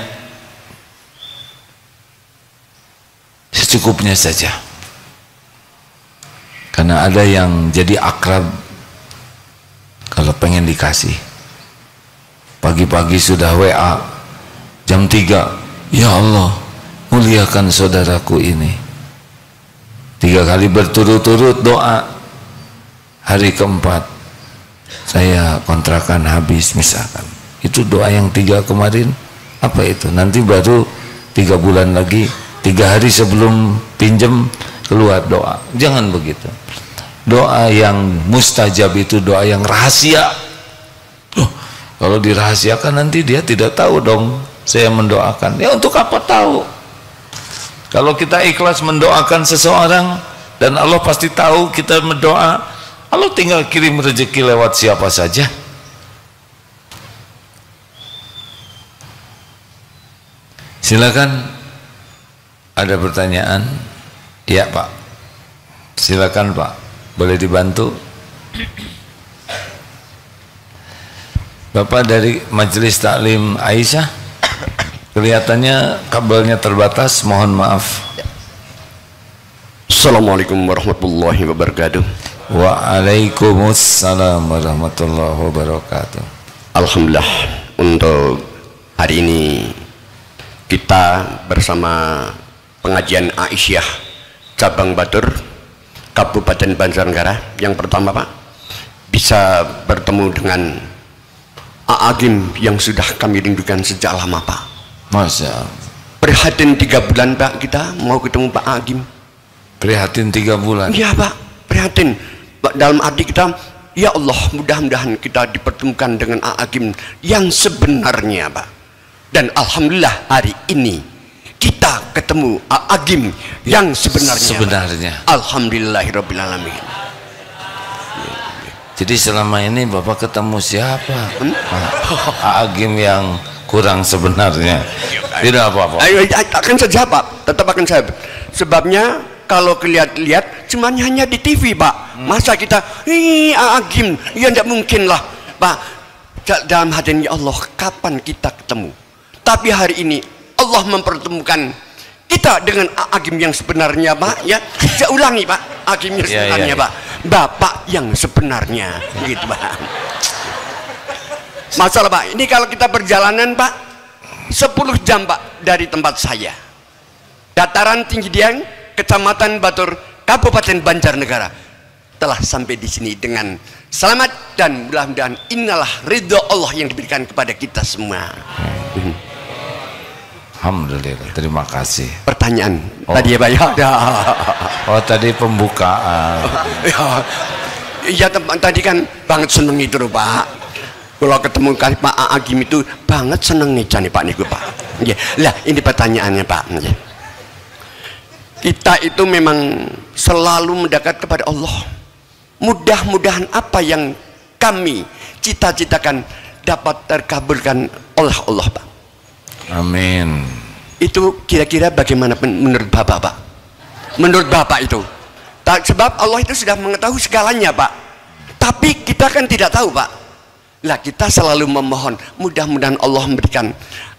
secukupnya saja. Karena ada yang jadi akrab kalau pengen dikasih. Pagi-pagi sudah WA jam 3, ya Allah muliakan saudaraku ini. 3 kali berturut-turut doa. Hari keempat saya kontrakan habis misalkan. Itu doa yang 3 kemarin, apa itu? Nanti baru 3 bulan lagi, 3 hari sebelum pinjem keluar doa. Jangan begitu. Doa yang mustajab itu doa yang rahasia. Kalau dirahasiakan nanti dia tidak tahu dong saya mendoakan. Ya untuk apa tahu? Kalau kita ikhlas mendoakan seseorang dan Allah pasti tahu kita mendoa, Allah tinggal kirim rezeki lewat siapa saja. Silakan, ada pertanyaan? Ya Pak, silakan Pak, boleh dibantu? Bapak dari Majelis Taklim Aisyah, kelihatannya kabelnya terbatas, mohon maaf. Assalamualaikum warahmatullahi wabarakatuh. Waalaikumsalam warahmatullahi wabarakatuh. Alhamdulillah, untuk hari ini kita bersama pengajian Aisyah Cabang Batur Kabupaten Banjarnegara. Yang pertama Pak, bisa bertemu dengan A'agim yang sudah kami rindukan sejak lama Pak. Masya Allah. Prihatin 3 bulan Pak, kita mau ketemu Pak A'agim. Prihatin 3 bulan? Iya Pak, prihatin Pak, dalam arti kita, ya Allah mudah-mudahan kita dipertemukan dengan A'agim yang sebenarnya Pak. Dan Alhamdulillah hari ini kita ketemu A'agim yang sebenarnya. Alhamdulillahirrabbilalamin. Jadi selama ini Bapak ketemu siapa? A'agim yang kurang sebenarnya. Tidak apa-apa. Akan saja Pak, tetap akan saya. Sebabnya kalau lihat-lihat cuma hanya di TV Pak. Masa kita A'agim, ya tidak mungkin lah Pak. Dalam hati ya Allah, kapan kita ketemu? Tapi hari ini Allah mempertemukan kita dengan A'agim yang sebenarnya Pak, ya. Saya ulangi Pak, A'agim yang sebenarnya Pak. Bapak yang sebenarnya, gitu Pak. Masalah Pak, ini kalau kita perjalanan Pak 10 jam Pak dari tempat saya, dataran tinggi Dieng, Kecamatan Batur, Kabupaten Banjarnegara, telah sampai di sini dengan selamat dan mudah-mudahan inilah ridho Allah yang diberikan kepada kita semua. Alhamdulillah, terima kasih. Pertanyaan tadi ya Pak ya. Oh tadi pembukaan. Iya tadi kan banget seneng itu loh Pak. Kalau ketemu kali Pak A'agim itu banget seneng nih Pak niku Pak. Ya, lah ini pertanyaannya Pak. Ya. Kita itu memang selalu mendekat kepada Allah. Mudah-mudahan apa yang kami cita-citakan dapat terkabulkan oleh Allah Pak. Amin. Itu kira-kira bagaimana menurut Bapak Pak? Menurut Bapak itu? Sebab Allah itu sudah mengetahui segalanya Pak. Tapi kita kan tidak tahu Pak. Lah kita selalu memohon, mudah-mudahan Allah memberikan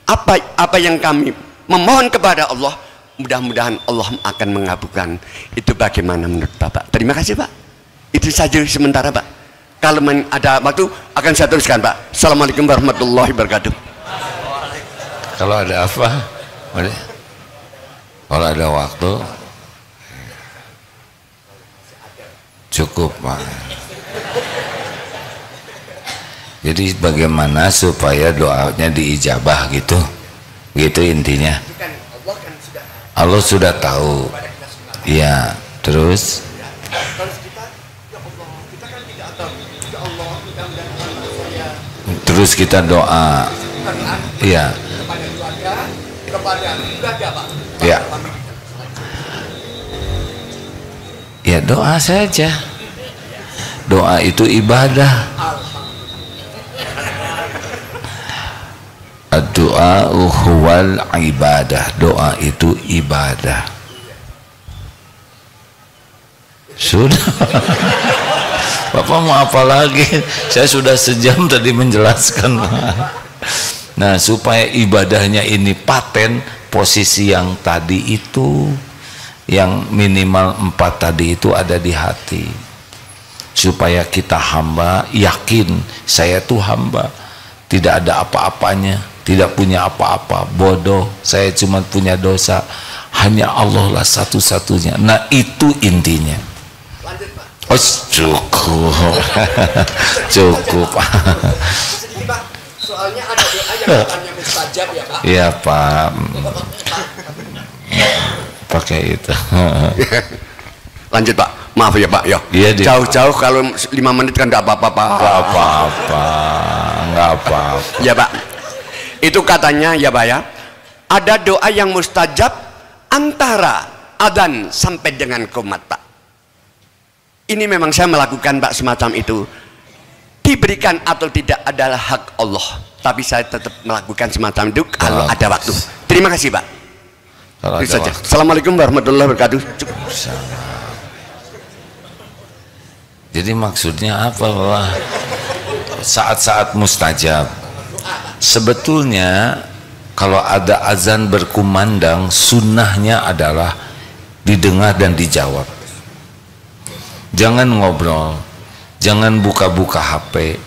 apa yang kami memohon kepada Allah, mudah-mudahan Allah akan mengabulkan. Itu bagaimana menurut Bapak? Terima kasih Pak. Itu saja sementara Pak. Kalau ada waktu akan saya teruskan Pak. Assalamualaikum warahmatullahi wabarakatuh. Kalau ada apa? Kalau ada waktu cukup Pak. Jadi bagaimana supaya doanya diijabah gitu? Gitu intinya. Allah sudah tahu. Iya, terus terus kita doa. Iya. Ya. Ya doa saja. Doa itu ibadah. Doa huwal ibadah. Doa itu ibadah. Sudah. Bapak mau apa lagi? Saya sudah sejam tadi menjelaskan. Nah, supaya ibadahnya ini paten, posisi yang tadi itu, yang minimal 4 tadi itu ada di hati. Supaya kita hamba, yakin saya tuh hamba, tidak ada apa-apanya, tidak punya apa-apa, bodoh, saya cuma punya dosa, hanya Allah lah satu-satunya. Nah itu intinya. Lanjut Pak. Oh cukup. Cukup. Soalnya ada doa yang katanya mustajab ya Pak. Iya Pak. Pakai itu. Lanjut Pak. Maaf ya Pak. Iya, jauh-jauh kalau 5 menit kan enggak apa-apa Pak. Enggak apa-apa. Enggak apa-apa. Ya Pak. Itu katanya ya Pak ya. Ada doa yang mustajab antara adzan sampai dengan qomat Pak. Ini memang saya melakukan Pak semacam itu. Diberikan atau tidak adalah hak Allah, tapi saya tetap melakukan semacam itu kalau ada waktu. Terima kasih Pak. Itu saja. Assalamualaikum warahmatullahi wabarakatuh. Cukup. Jadi maksudnya apa Bapak? Saat-saat mustajab. Sebetulnya kalau ada azan berkumandang, sunnahnya adalah didengar dan dijawab. Jangan ngobrol, jangan buka-buka HP,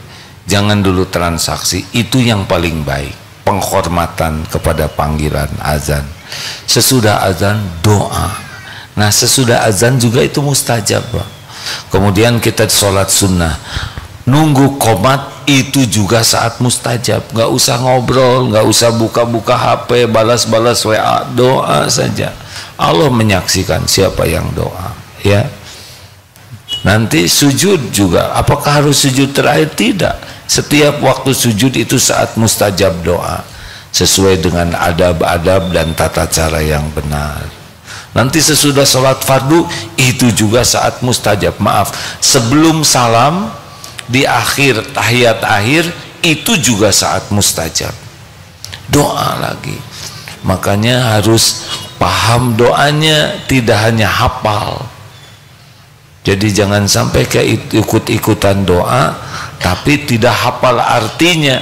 jangan dulu transaksi. Itu yang paling baik. Penghormatan kepada panggilan azan. Sesudah azan doa. Nah sesudah azan juga itu mustajab Pak. Kemudian kita sholat sunnah, nunggu qomat itu juga saat mustajab. Nggak usah ngobrol, nggak usah buka-buka HP, balas-balas WA, doa saja. Allah menyaksikan siapa yang doa, ya. Nanti sujud juga, apakah harus sujud terakhir? Tidak. Setiap waktu sujud itu saat mustajab doa, sesuai dengan adab-adab dan tata cara yang benar. Nanti sesudah sholat fardu itu juga saat mustajab. Maaf, sebelum salam di akhir tahiyat akhir itu juga saat mustajab. Doa lagi. Makanya harus paham doanya, tidak hanya hafal. Jadi jangan sampai kayak ikut-ikutan doa tapi tidak hafal artinya.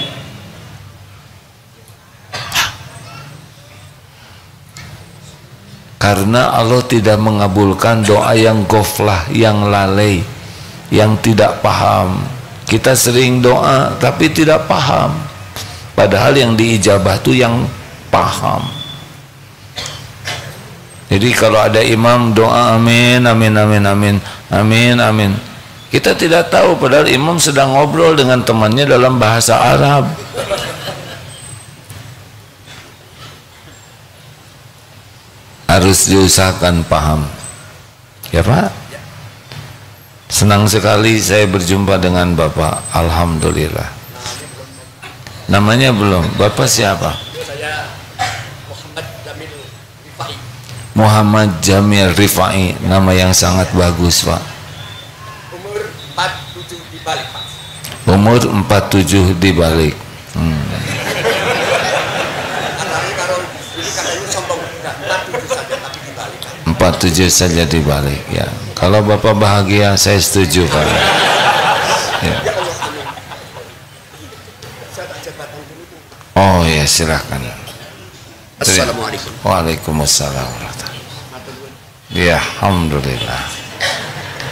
Karena Allah tidak mengabulkan doa yang ghaflah, yang lalai, yang tidak paham. Kita sering doa tapi tidak paham. Padahal yang diijabah itu yang paham. Jadi kalau ada imam doa amin, amin, amin, amin, amin, amin, kita tidak tahu padahal imam sedang ngobrol dengan temannya dalam bahasa Arab. Harus diusahakan paham, ya Pak. Senang sekali saya berjumpa dengan Bapak. Alhamdulillah. Namanya belum? Bapak siapa? Saya Muhammad Jamil Rifai. Muhammad Jamil Rifai, nama yang sangat bagus Pak. Umur 47 di balik Pak. Umur 47 di balik. Kalau ini katanya sombong, 47 saja tapi di balik. 47 saja di balik ya. Kalau Bapak bahagia saya setuju Pak. Ya. Oh ya, silakan. Assalamualaikum. Waalaikumsalam. Ya, alhamdulillah.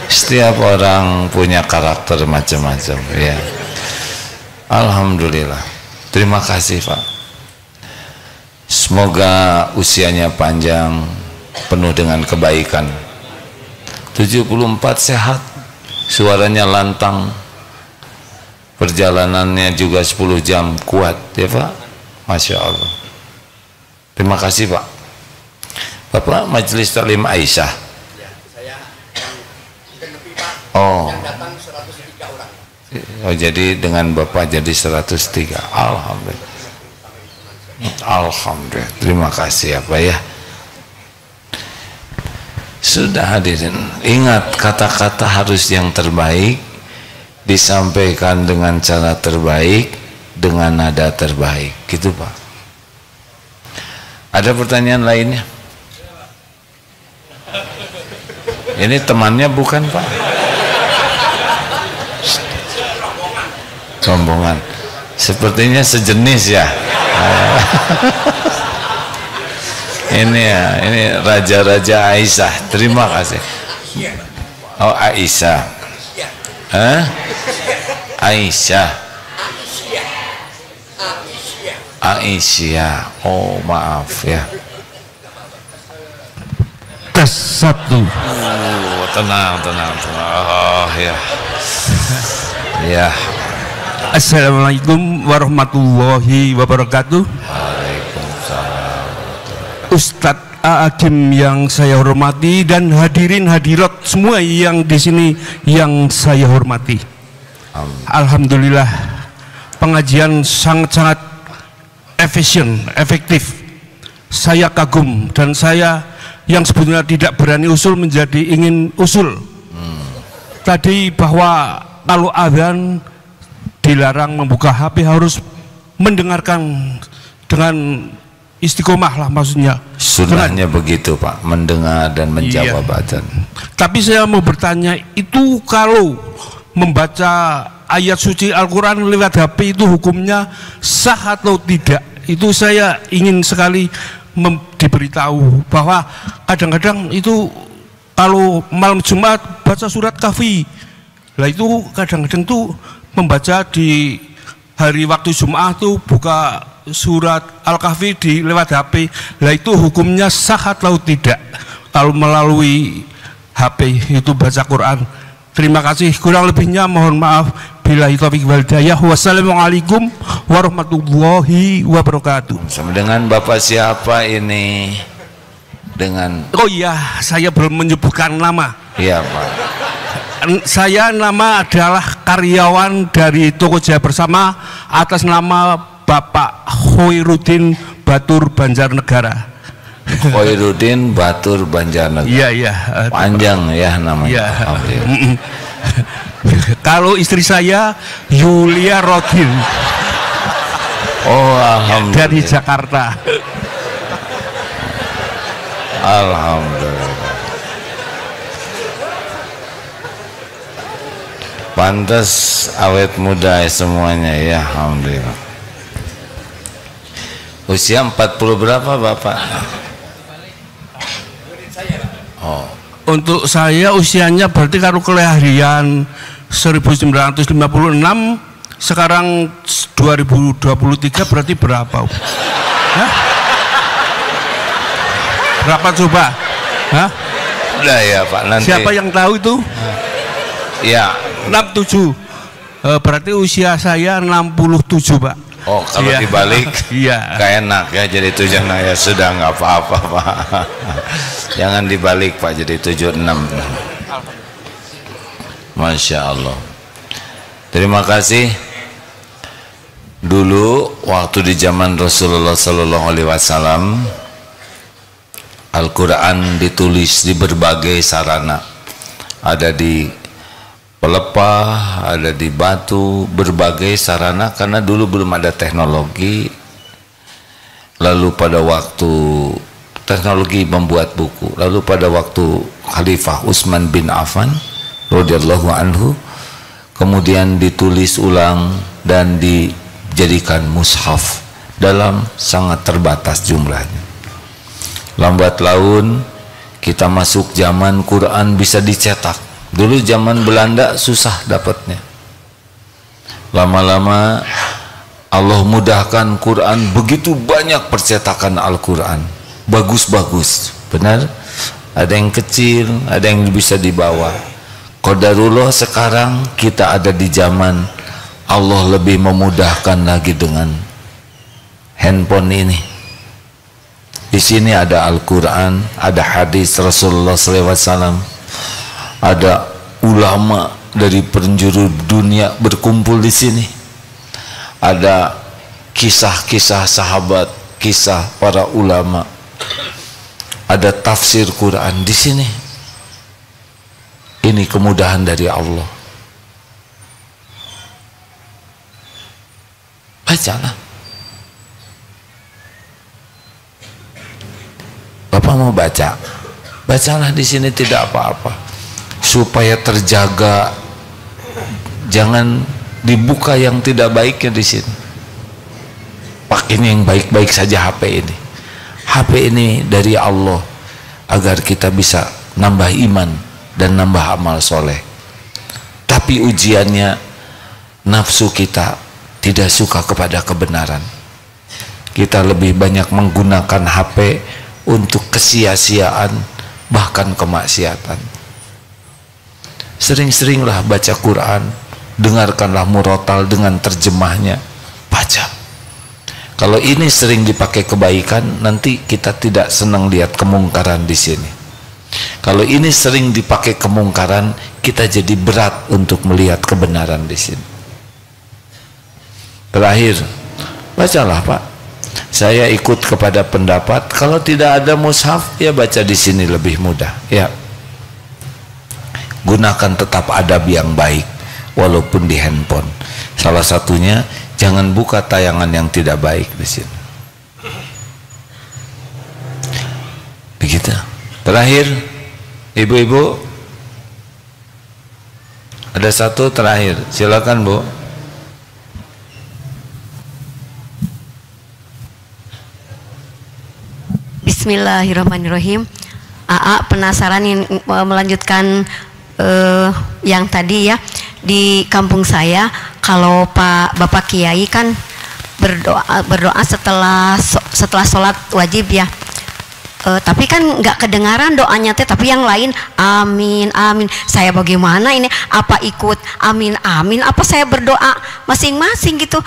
Setiap orang punya karakter macam-macam, ya. Alhamdulillah. Terima kasih, Pak. Semoga usianya panjang, penuh dengan kebaikan. 74 sehat, suaranya lantang, perjalanannya juga 10 jam kuat, ya Pak. Masya Allah. Terima kasih Pak. Bapak Majelis Taklim Aisyah. Ya, saya yang lebih Pak. Oh. Yang datang 103 orang. Oh, jadi dengan Bapak jadi 103. Alhamdulillah. Alhamdulillah. Terima kasih ya Pak ya. Sudah hadirin, ingat kata-kata harus yang terbaik, disampaikan dengan cara terbaik, dengan nada terbaik, gitu Pak. Ada pertanyaan lainnya? Ini temannya bukan Pak? Rombongan. Sepertinya sejenis ya. Ini ya, ini Raja-Raja Aisyah. Terima kasih. Oh, Aisyah. Hah? Aisyah. Aisyah. Oh, maaf ya. Tes 1. Oh, tenang. Oh, ya. Ya. Assalamualaikum warahmatullahi wabarakatuh. Waalaikumsalam. Ustadz Agim yang saya hormati dan hadirin hadirat semua yang di sini yang saya hormati. Alhamdulillah, pengajian sangat-sangat efektif. Saya kagum dan saya yang sebetulnya tidak berani usul menjadi ingin usul. Tadi bahwa kalau azan dilarang membuka HP, harus mendengarkan dengan istiqomah lah, maksudnya. Sunnahnya begitu Pak, mendengar dan menjawab azan. Tapi saya mau bertanya, itu kalau membaca ayat suci Al-Quran lewat HP itu hukumnya sah atau tidak? Itu saya ingin sekali diberitahu, bahwa kadang-kadang itu kalau malam Jumat baca surat Kahfi, lah itu kadang-kadang tuh membaca di hari waktu Jumat tuh buka surat Al-Kahfi di lewat HP, lah itu hukumnya sah atau tidak kalau melalui HP itu baca Quran? Terima kasih, kurang lebihnya mohon maaf. Billahi taufiq wal hidayah. Wassalamualaikum warahmatullahi wabarakatuh. Sama dengan Bapak siapa ini? Dengan Oh iya, saya belum menyebutkan nama. Iya Pak. Saya nama adalah karyawan dari Toko Jaya Bersama atas nama Bapak Khairuddin Batur Banjarnegara. Khairuddin Batur Banjarnegara. Iya. Panjang ya namanya. Iya. Alhamdulillah. Kalau istri saya Yulia Rodin. Oh, alhamdulillah. Dari Jakarta. Alhamdulillah. Pantas awet muda semuanya ya, alhamdulillah. Usia 40 berapa Bapak? Oh. Untuk saya usianya berarti kalau kelahiran 1956, sekarang 2023 berarti berapa? Hah? Berapa coba? Hah? Udah ya Pak, nanti. Siapa yang tahu itu? Ya. 67. Berarti usia saya 67 Pak. Oh, kalau Iya. dibalik Iya. gak enak ya, jadi 76 ya. Sudah nggak apa-apa Pak. Jangan dibalik Pak, jadi 76. Masya Allah. Terima kasih. Dulu waktu di zaman Rasulullah Sallallahu Alaihi Wasallam, Al-Quran ditulis di berbagai sarana. Ada di pelepah, ada di batu, berbagai sarana, karena dulu belum ada teknologi. Lalu pada waktu teknologi membuat buku, lalu pada waktu Khalifah Utsman bin Affan radhiyallahu anhu, kemudian ditulis ulang dan dijadikan mushaf dalam sangat terbatas jumlahnya. Lambat laun kita masuk zaman Quran bisa dicetak. Dulu zaman Belanda susah dapatnya. Lama-lama Allah mudahkan Quran, begitu banyak percetakan Al-Quran, bagus-bagus, benar. Ada yang kecil, ada yang bisa dibawa. Qadarullah sekarang kita ada di zaman Allah lebih memudahkan lagi dengan handphone ini. Di sini ada Al-Quran, ada hadis Rasulullah SAW, ada ulama dari penjuru dunia berkumpul di sini, ada kisah-kisah sahabat, kisah para ulama, ada tafsir Quran di sini. Ini kemudahan dari Allah. Bacalah. Bapak mau baca, bacalah di sini, tidak apa-apa, supaya terjaga, jangan dibuka yang tidak baiknya di sini. Pakai ini yang baik-baik saja HP ini. HP ini dari Allah agar kita bisa nambah iman dan nambah amal soleh. Tapi ujiannya nafsu kita tidak suka kepada kebenaran. Kita lebih banyak menggunakan HP untuk kesia-siaan, bahkan kemaksiatan. Sering-seringlah baca Quran, dengarkanlah murotal dengan terjemahnya, baca. Kalau ini sering dipakai kebaikan, nanti kita tidak senang lihat kemungkaran di sini. Kalau ini sering dipakai kemungkaran, kita jadi berat untuk melihat kebenaran di sini. Terakhir, bacalah Pak. Saya ikut kepada pendapat kalau tidak ada mushaf, ya baca di sini lebih mudah. Ya, gunakan tetap adab yang baik walaupun di handphone. Salah satunya jangan buka tayangan yang tidak baik di sini. Begitu. Terakhir, ibu-ibu, ada satu terakhir. Silakan Bu. Bismillahirrahmanirrahim. AA penasaran melanjutkan yang tadi ya, di kampung saya kalau Bapak Kiai kan berdoa setelah sholat wajib ya, tapi kan nggak kedengaran doanya teh, tapi yang lain amin amin. Saya bagaimana ini, apa ikut amin amin, apa saya berdoa masing-masing gitu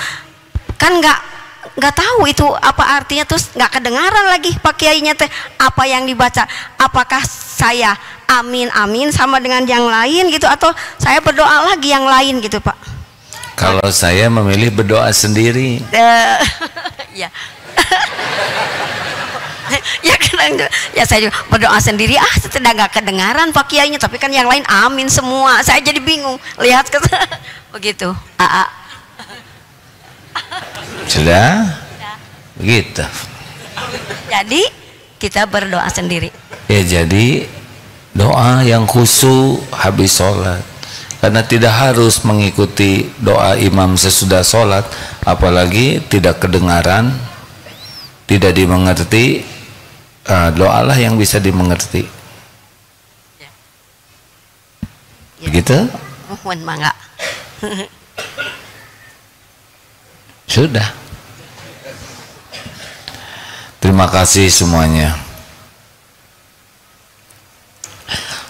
kan, nggak tahu itu apa artinya, terus nggak kedengaran lagi Pak Kiainya teh apa yang dibaca. Apakah saya amin amin sama dengan yang lain gitu, atau saya berdoa lagi yang lain gitu Pak? Kalau saya memilih berdoa sendiri. Ya. Ya kadang ya saya juga berdoa sendiri, sudah nggak kedengaran Pak Kiainya, tapi kan yang lain amin semua. Saya jadi bingung lihat ke begitu. Sudah? Begitu. Jadi kita berdoa sendiri. Ya, jadi doa yang khusyuk habis sholat, karena tidak harus mengikuti doa imam sesudah sholat, apalagi tidak kedengaran, tidak dimengerti. Doalah yang bisa dimengerti. Ya. Begitu? Mohon mangga. Sudah. Terima kasih semuanya.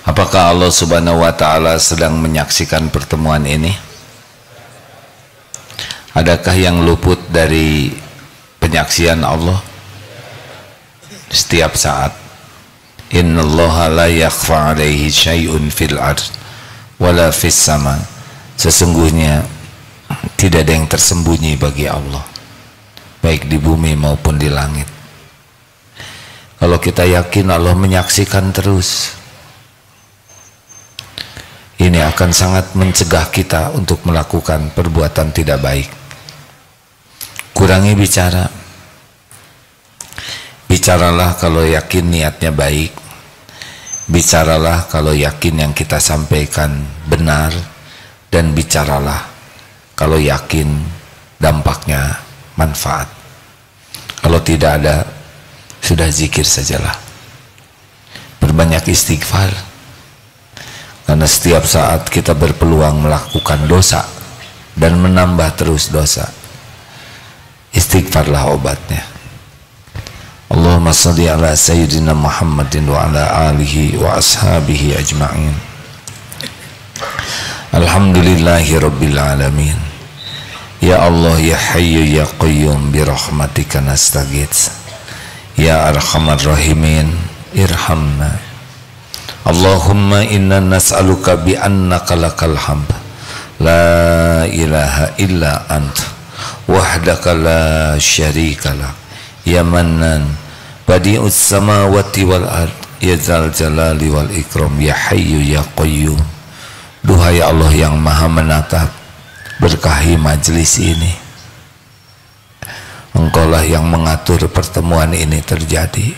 Apakah Allah Subhanahu wa Ta'ala sedang menyaksikan pertemuan ini? Adakah yang luput dari penyaksian Allah? Setiap saat. Innallaha la yakhfa 'alaihi syai'un fil ard wala fis sama. Sesungguhnya tidak ada yang tersembunyi bagi Allah, baik di bumi maupun di langit. Kalau kita yakin Allah menyaksikan terus, ini akan sangat mencegah kita untuk melakukan perbuatan tidak baik. Kurangi bicara. Bicaralah kalau yakin niatnya baik. Bicaralah kalau yakin yang kita sampaikan benar. Dan bicaralah kalau yakin dampaknya manfaat. Kalau tidak ada, sudah zikir sajalah. Berbanyak istighfar. Karena setiap saat kita berpeluang melakukan dosa dan menambah terus dosa. Istighfarlah obatnya. Allahumma salli ala sayyidina Muhammadin wa ala alihi wa ashabihi ajma'in. Alhamdulillahi rabbil alamin. Ya Allah ya Hayyu ya Qayyum bi rahmatika nastaghits. Ya Arhamar Rahimin irhamna. Allahumma inna nas'aluka bi annaka lakal hamd la ilaha illa anta wahdaka la syarika lak ya mannan badi'us samawati wal ard ya dzal jalali wal ikram ya Hayyu ya Qayyum. Duhai Allah yang maha menatap, berkahi majlis ini. Engkaulah yang mengatur pertemuan ini terjadi.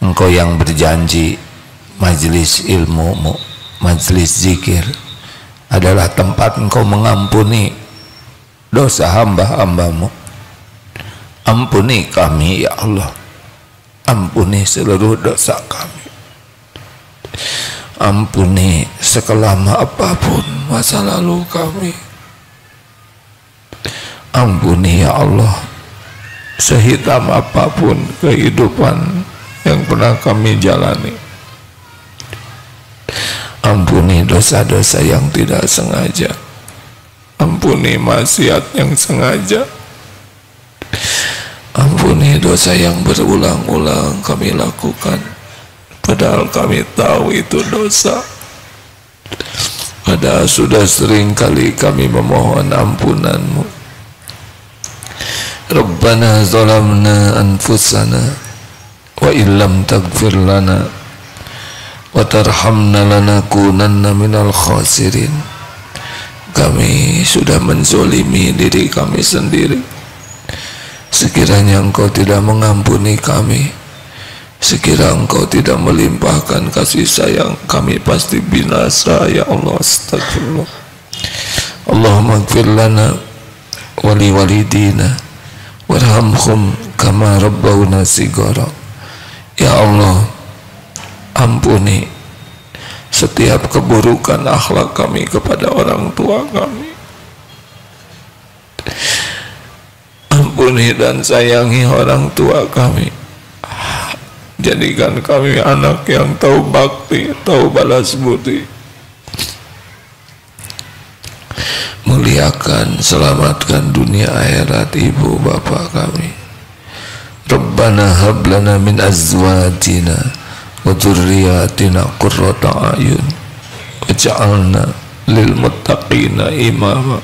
Engkau yang berjanji majlis ilmu, majlis zikir adalah tempat engkau mengampuni dosa hamba-hambamu. Ampuni kami ya Allah, ampuni seluruh dosa kami, ampuni sekelam apapun masa lalu kami, ampuni ya Allah sehitam apapun kehidupan yang pernah kami jalani. Ampuni dosa-dosa yang tidak sengaja, ampuni maksiat yang sengaja, ampuni dosa yang berulang-ulang kami lakukan padahal kami tahu itu dosa, padahal sudah sering kali kami memohon ampunan-Mu. Rabbana zalamna anfusana wa illam taghfir lana wa tarhamna lanakunanna minal khasirin. Kami sudah menzolimi diri kami sendiri. Sekiranya Engkau tidak mengampuni kami, sekiranya Engkau tidak melimpahkan kasih sayang, kami pasti binasa ya Allah. Astagfirullah. Allahumma ighfir lana wa li walidina warhamhum kama rabbawna shighara. Ya Allah, ampuni setiap keburukan akhlak kami kepada orang tua kami. Ampuni dan sayangi orang tua kami. Jadikan kami anak yang tahu bakti, tahu balas budi. Muliakan, selamatkan dunia akhirat ibu bapak kami. Rabbana hab lana min azwajina wa dzurriyyatina qurrata a'yun waj'alna lil muttaqina imama.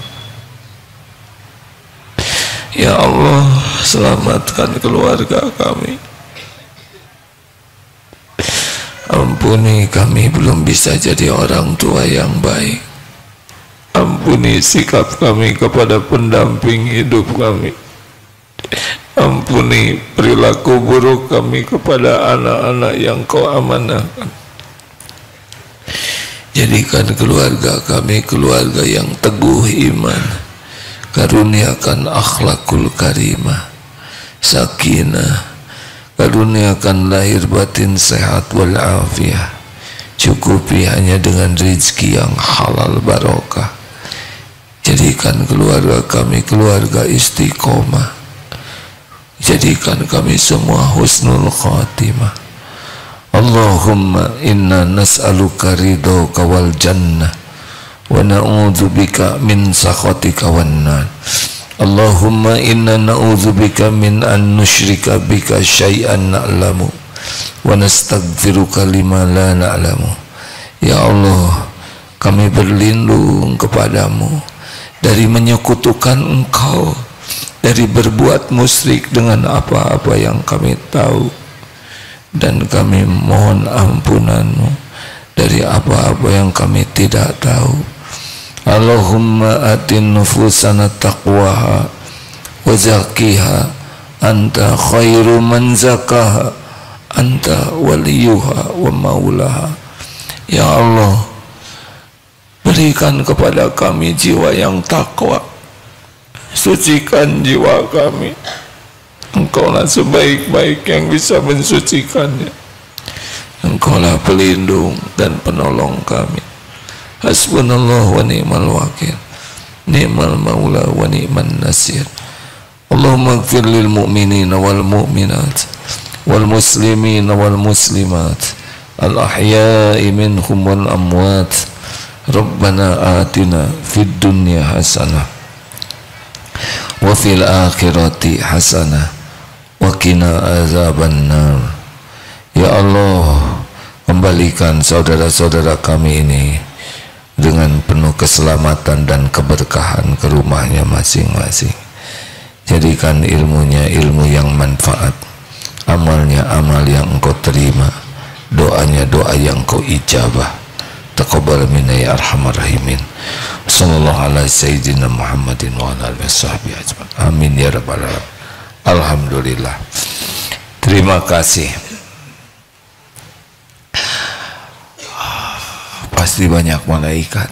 Ya Allah, selamatkan keluarga kami. Ampuni kami belum bisa jadi orang tua yang baik. Ampuni sikap kami kepada pendamping hidup kami. Ampuni perilaku buruk kami kepada anak-anak yang Kau amanahkan. Jadikan keluarga kami keluarga yang teguh iman. Karuniakan akhlakul karimah, sakinah. Karuniakan lahir batin sehat walafiat. Cukupi hanya dengan rezeki yang halal barokah. Jadikan keluarga kami keluarga istiqomah. Jadikan kami semua husnul khatimah. Allahumma inna nas'aluka ridhoka wal jannah wa na'udzubika min sakhatika wan nar. Allahumma inna na'udzubika min an nusyrika bika syai'an na'lamu wa nastaghfiruka lima la na'lamu. Ya Allah, kami berlindung kepadamu dari menyekutukan Engkau, dari berbuat musyrik dengan apa-apa yang kami tahu, dan kami mohon ampunan-Mu dari apa-apa yang kami tidak tahu. Allahumma atin nufusana taqwaha wa zakkiha anta khairu man zakaha anta waliyuha wa maulaha. Ya Allah, berikan kepada kami jiwa yang takwa, sucikan jiwa kami, Engkaulah sebaik-baik yang bisa mensucikannya. Engkaulah pelindung dan penolong kami. Hasbunallah wa ni'mal wakil, ni'mal maula wa ni'man nasir. Allahumma ighfir lil mu'minina wal mu'minat wal muslimina wal muslimat al ahya'i minhum wal amwat. Rabbana atina fid dunya hasanah wa fil akhirati hasanah wa qina azabannar. Ya Allah, kembalikan saudara-saudara kami ini dengan penuh keselamatan dan keberkahan ke rumahnya masing-masing. Jadikan ilmunya ilmu yang manfaat, amalnya amal yang Engkau terima, doanya doa yang Engkau ijabah. Taqabbal minna ya arhamar rahimin. Sallallahu ala sayyidina Muhammadin wa ala alihi washabbihi ajmain. Amin ya rabbal alamin. Alhamdulillah. Terima kasih. Pasti banyak malaikat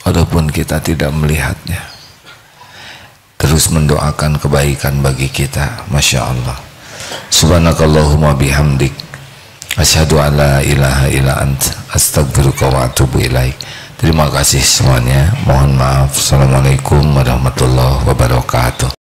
walaupun kita tidak melihatnya, terus mendoakan kebaikan bagi kita. Masya Allah. Subhanakallahumma bihamdik, asyhadu an la ilaha illa anta, astaghfiruka wa atubu ilaik. Terima kasih semuanya. Mohon maaf. Assalamualaikum warahmatullahi wabarakatuh.